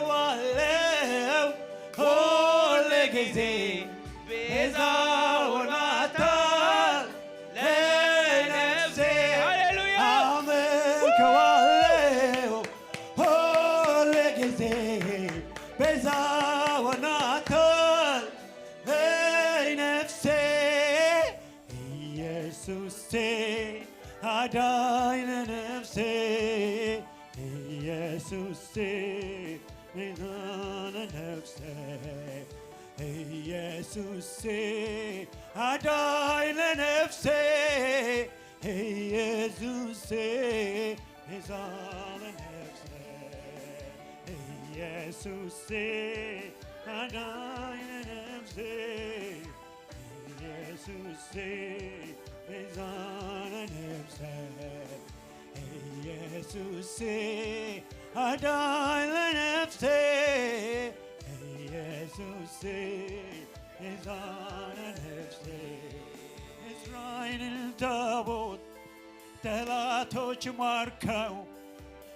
አመልከዋለሁ ሁልጊዜ ቤዛ ሆኗታል ለነፍሴ ሃሌሉያ አመልከዋለሁ ሁልጊዜ ቤዛ ሆኗታል ለነፍሴ ኢየሱሴ አዳኝ ለነፍሴ ኢየሱሴ ቤዛ ለነፍሴ ኢየሱሴ አዳኝ ለነፍሴ ኢየሱሴ ቤዛ ለነፍሴ ኢየሱሴ አዳኝ ለነፍሴ ኢየሱሴ ቤዛ ለነፍሴ ኢየሱሴ አዳኝ ለነፍሴ ኢየሱሴ ቤዛ ለነፍሴ እስራኤልን ታቦት ጠላቶች ማርከው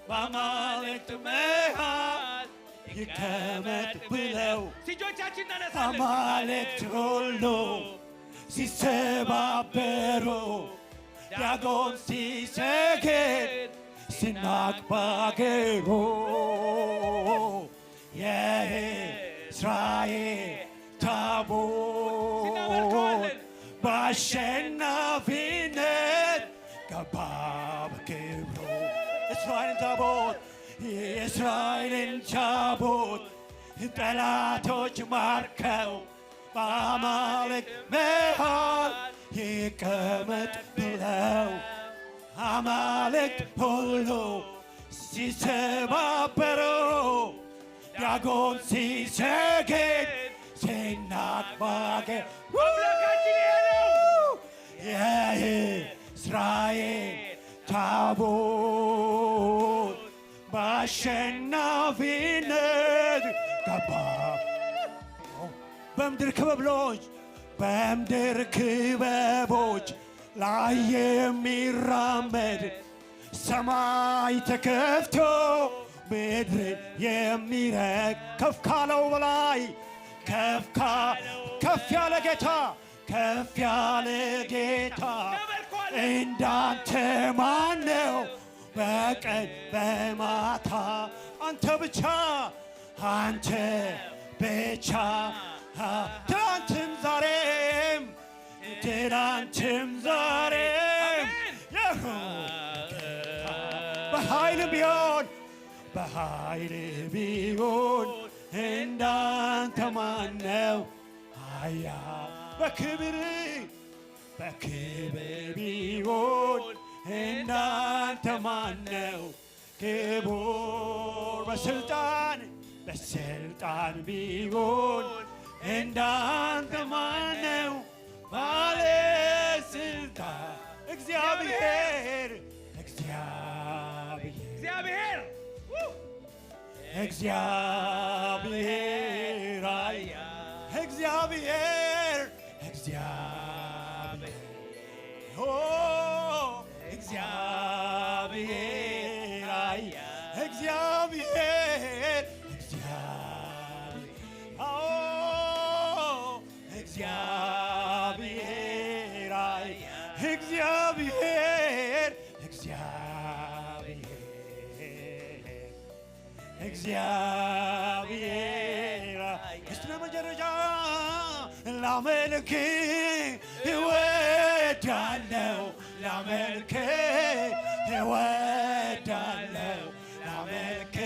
በአማልክት መሃል ይቀመጥ ብለው እጆቻችን እናነሳለን። አማልክት ሁሉ ሲሰባበሩ ዳጎን ሲሰግድ ሲናቅ ባገሩ የእስራኤል ታቦት በአሸናፊነት ገባ በክብሩ። እስራኤልን ታቦት የእስራኤልን ታቦት ጠላቶች ማርከው በአማልክት መሃል ይቀመጥ ብለው አማልክት ሁሉ ሲሰባበሩ ዳጎን ሲሰግድ ሲናቅ ባገሩ የእስራኤል ታቦት በአሸናፊነት ገባ። በምድር ክበቦች ላይ የሚራመድ ሰማይ ተከፍቶ ምድር የሚረግ ከፍ ካለው በላይ ከፍ ያለ ጌታ እንዳንተ ማነው? በቀን በማታ አንተ ብቻ ትናንትም ዛሬም በኃይል ቢሆን እንዳንተ ማነው? በክብር ቢሆን እንዳንተ ማነው? ክቡር በስልጣን ቢሆን እንዳንተ ማነው? ባለስልጣን እግዚአብሔር እስቲ ለመጨረሻ ላመልክ እወዳለሁ ላመልክ እወዳለሁ ላመልክ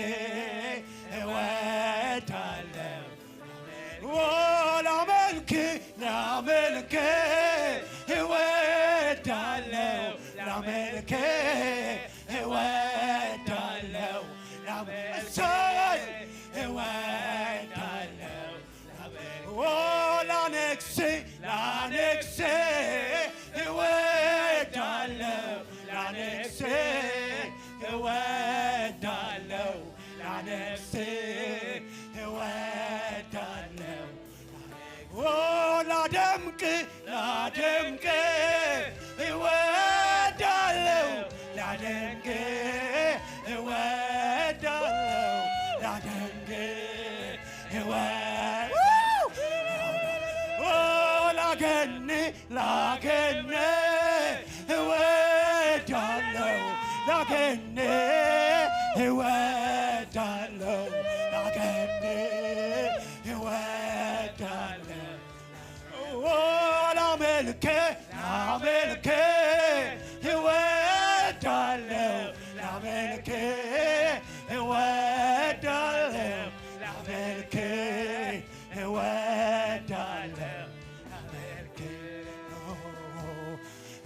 እወዳለሁ ላመልክ እወዳለሁ ላመልክ እወዳለሁ ላነግስ እወዳለሁ ላነግስ እወዳለሁ ላነግስ እወዳለሁ ላደምቅ እወዳለሁ ላደምቅ እወዳለሁ ላደምቅ ላገን እወዳለሁ ላገን እወዳለሁ ላገን እወዳለሁ ላመልክ እወዳለሁ ላመልክ እወዳለሁ ላመልክ እወዳለሁ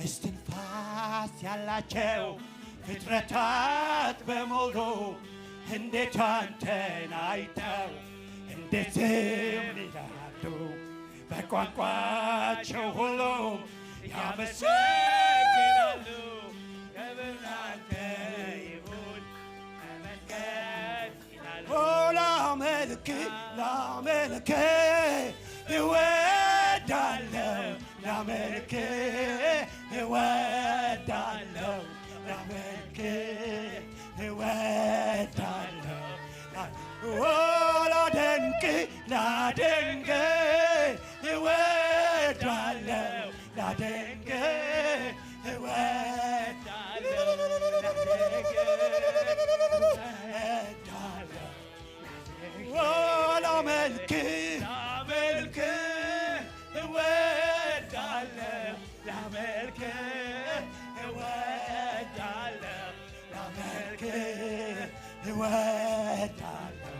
እስትንፋስ ያላቸው ፍጥረታት በሙሉ እንዴት አንተን አይተው እንዴት ዝም ይላሉ? በቋንቋቸው ሁሉ ያመሰግናሉ። ክብር ላንተ ላመልክ እወዳለሁ ላመልክ እወዳለሁ ላመልክ እወዳለሁ ላደንቅ ላደንቅ እወዳለሁ ላደንቅ እወዳለሁ ላመልክ ላመልክ እወዳለሁ ላመልክ እወዳለሁ ላመልክ እወዳለሁ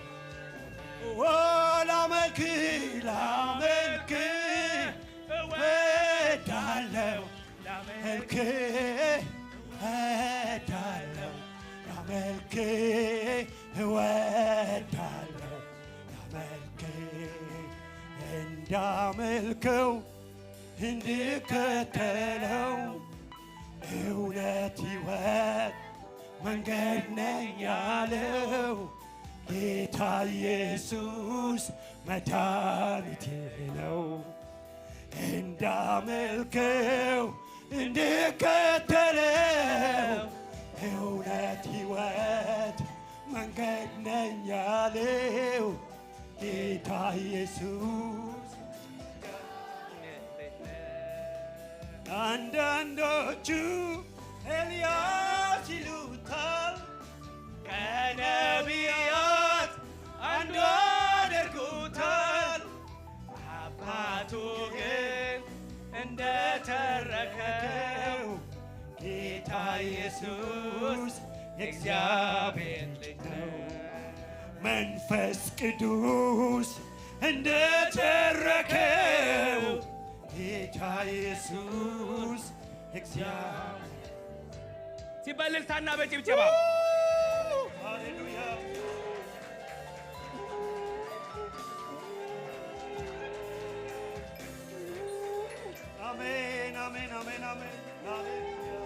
ላመልክ ላመልክ እወዳለሁ ላመልክ እወዳለሁ ላመልክ እወዳለሁ ላመልክ እንዳመልከው እንድከተለው እውነት ሕይወት መንገድ ነኝ ያለው ጌታ ኢየሱስ መድኃኒቴ ነው። እንዳመልከው እንድከተለው እውነት ሕይወት መንገድ ነኝ ያለው ጌታ ኢየሱስ። አንዳንዶቹ ኤልያስ ይሉታል፣ ከነቢያት አንዱ አድርጉታል። አባቱ ግን እንደተረከው ጌታ ኢየሱስ የእግዚአብሔር ልጅ ነው። መንፈስ ቅዱስ እንደተረከው ጌታ ኢየሱስ የእግዚአብሔር ሲበልልታና በጭብጨባ ሃሌሉያ አሜን አሜን አሜን አሜን ሃሌሉያ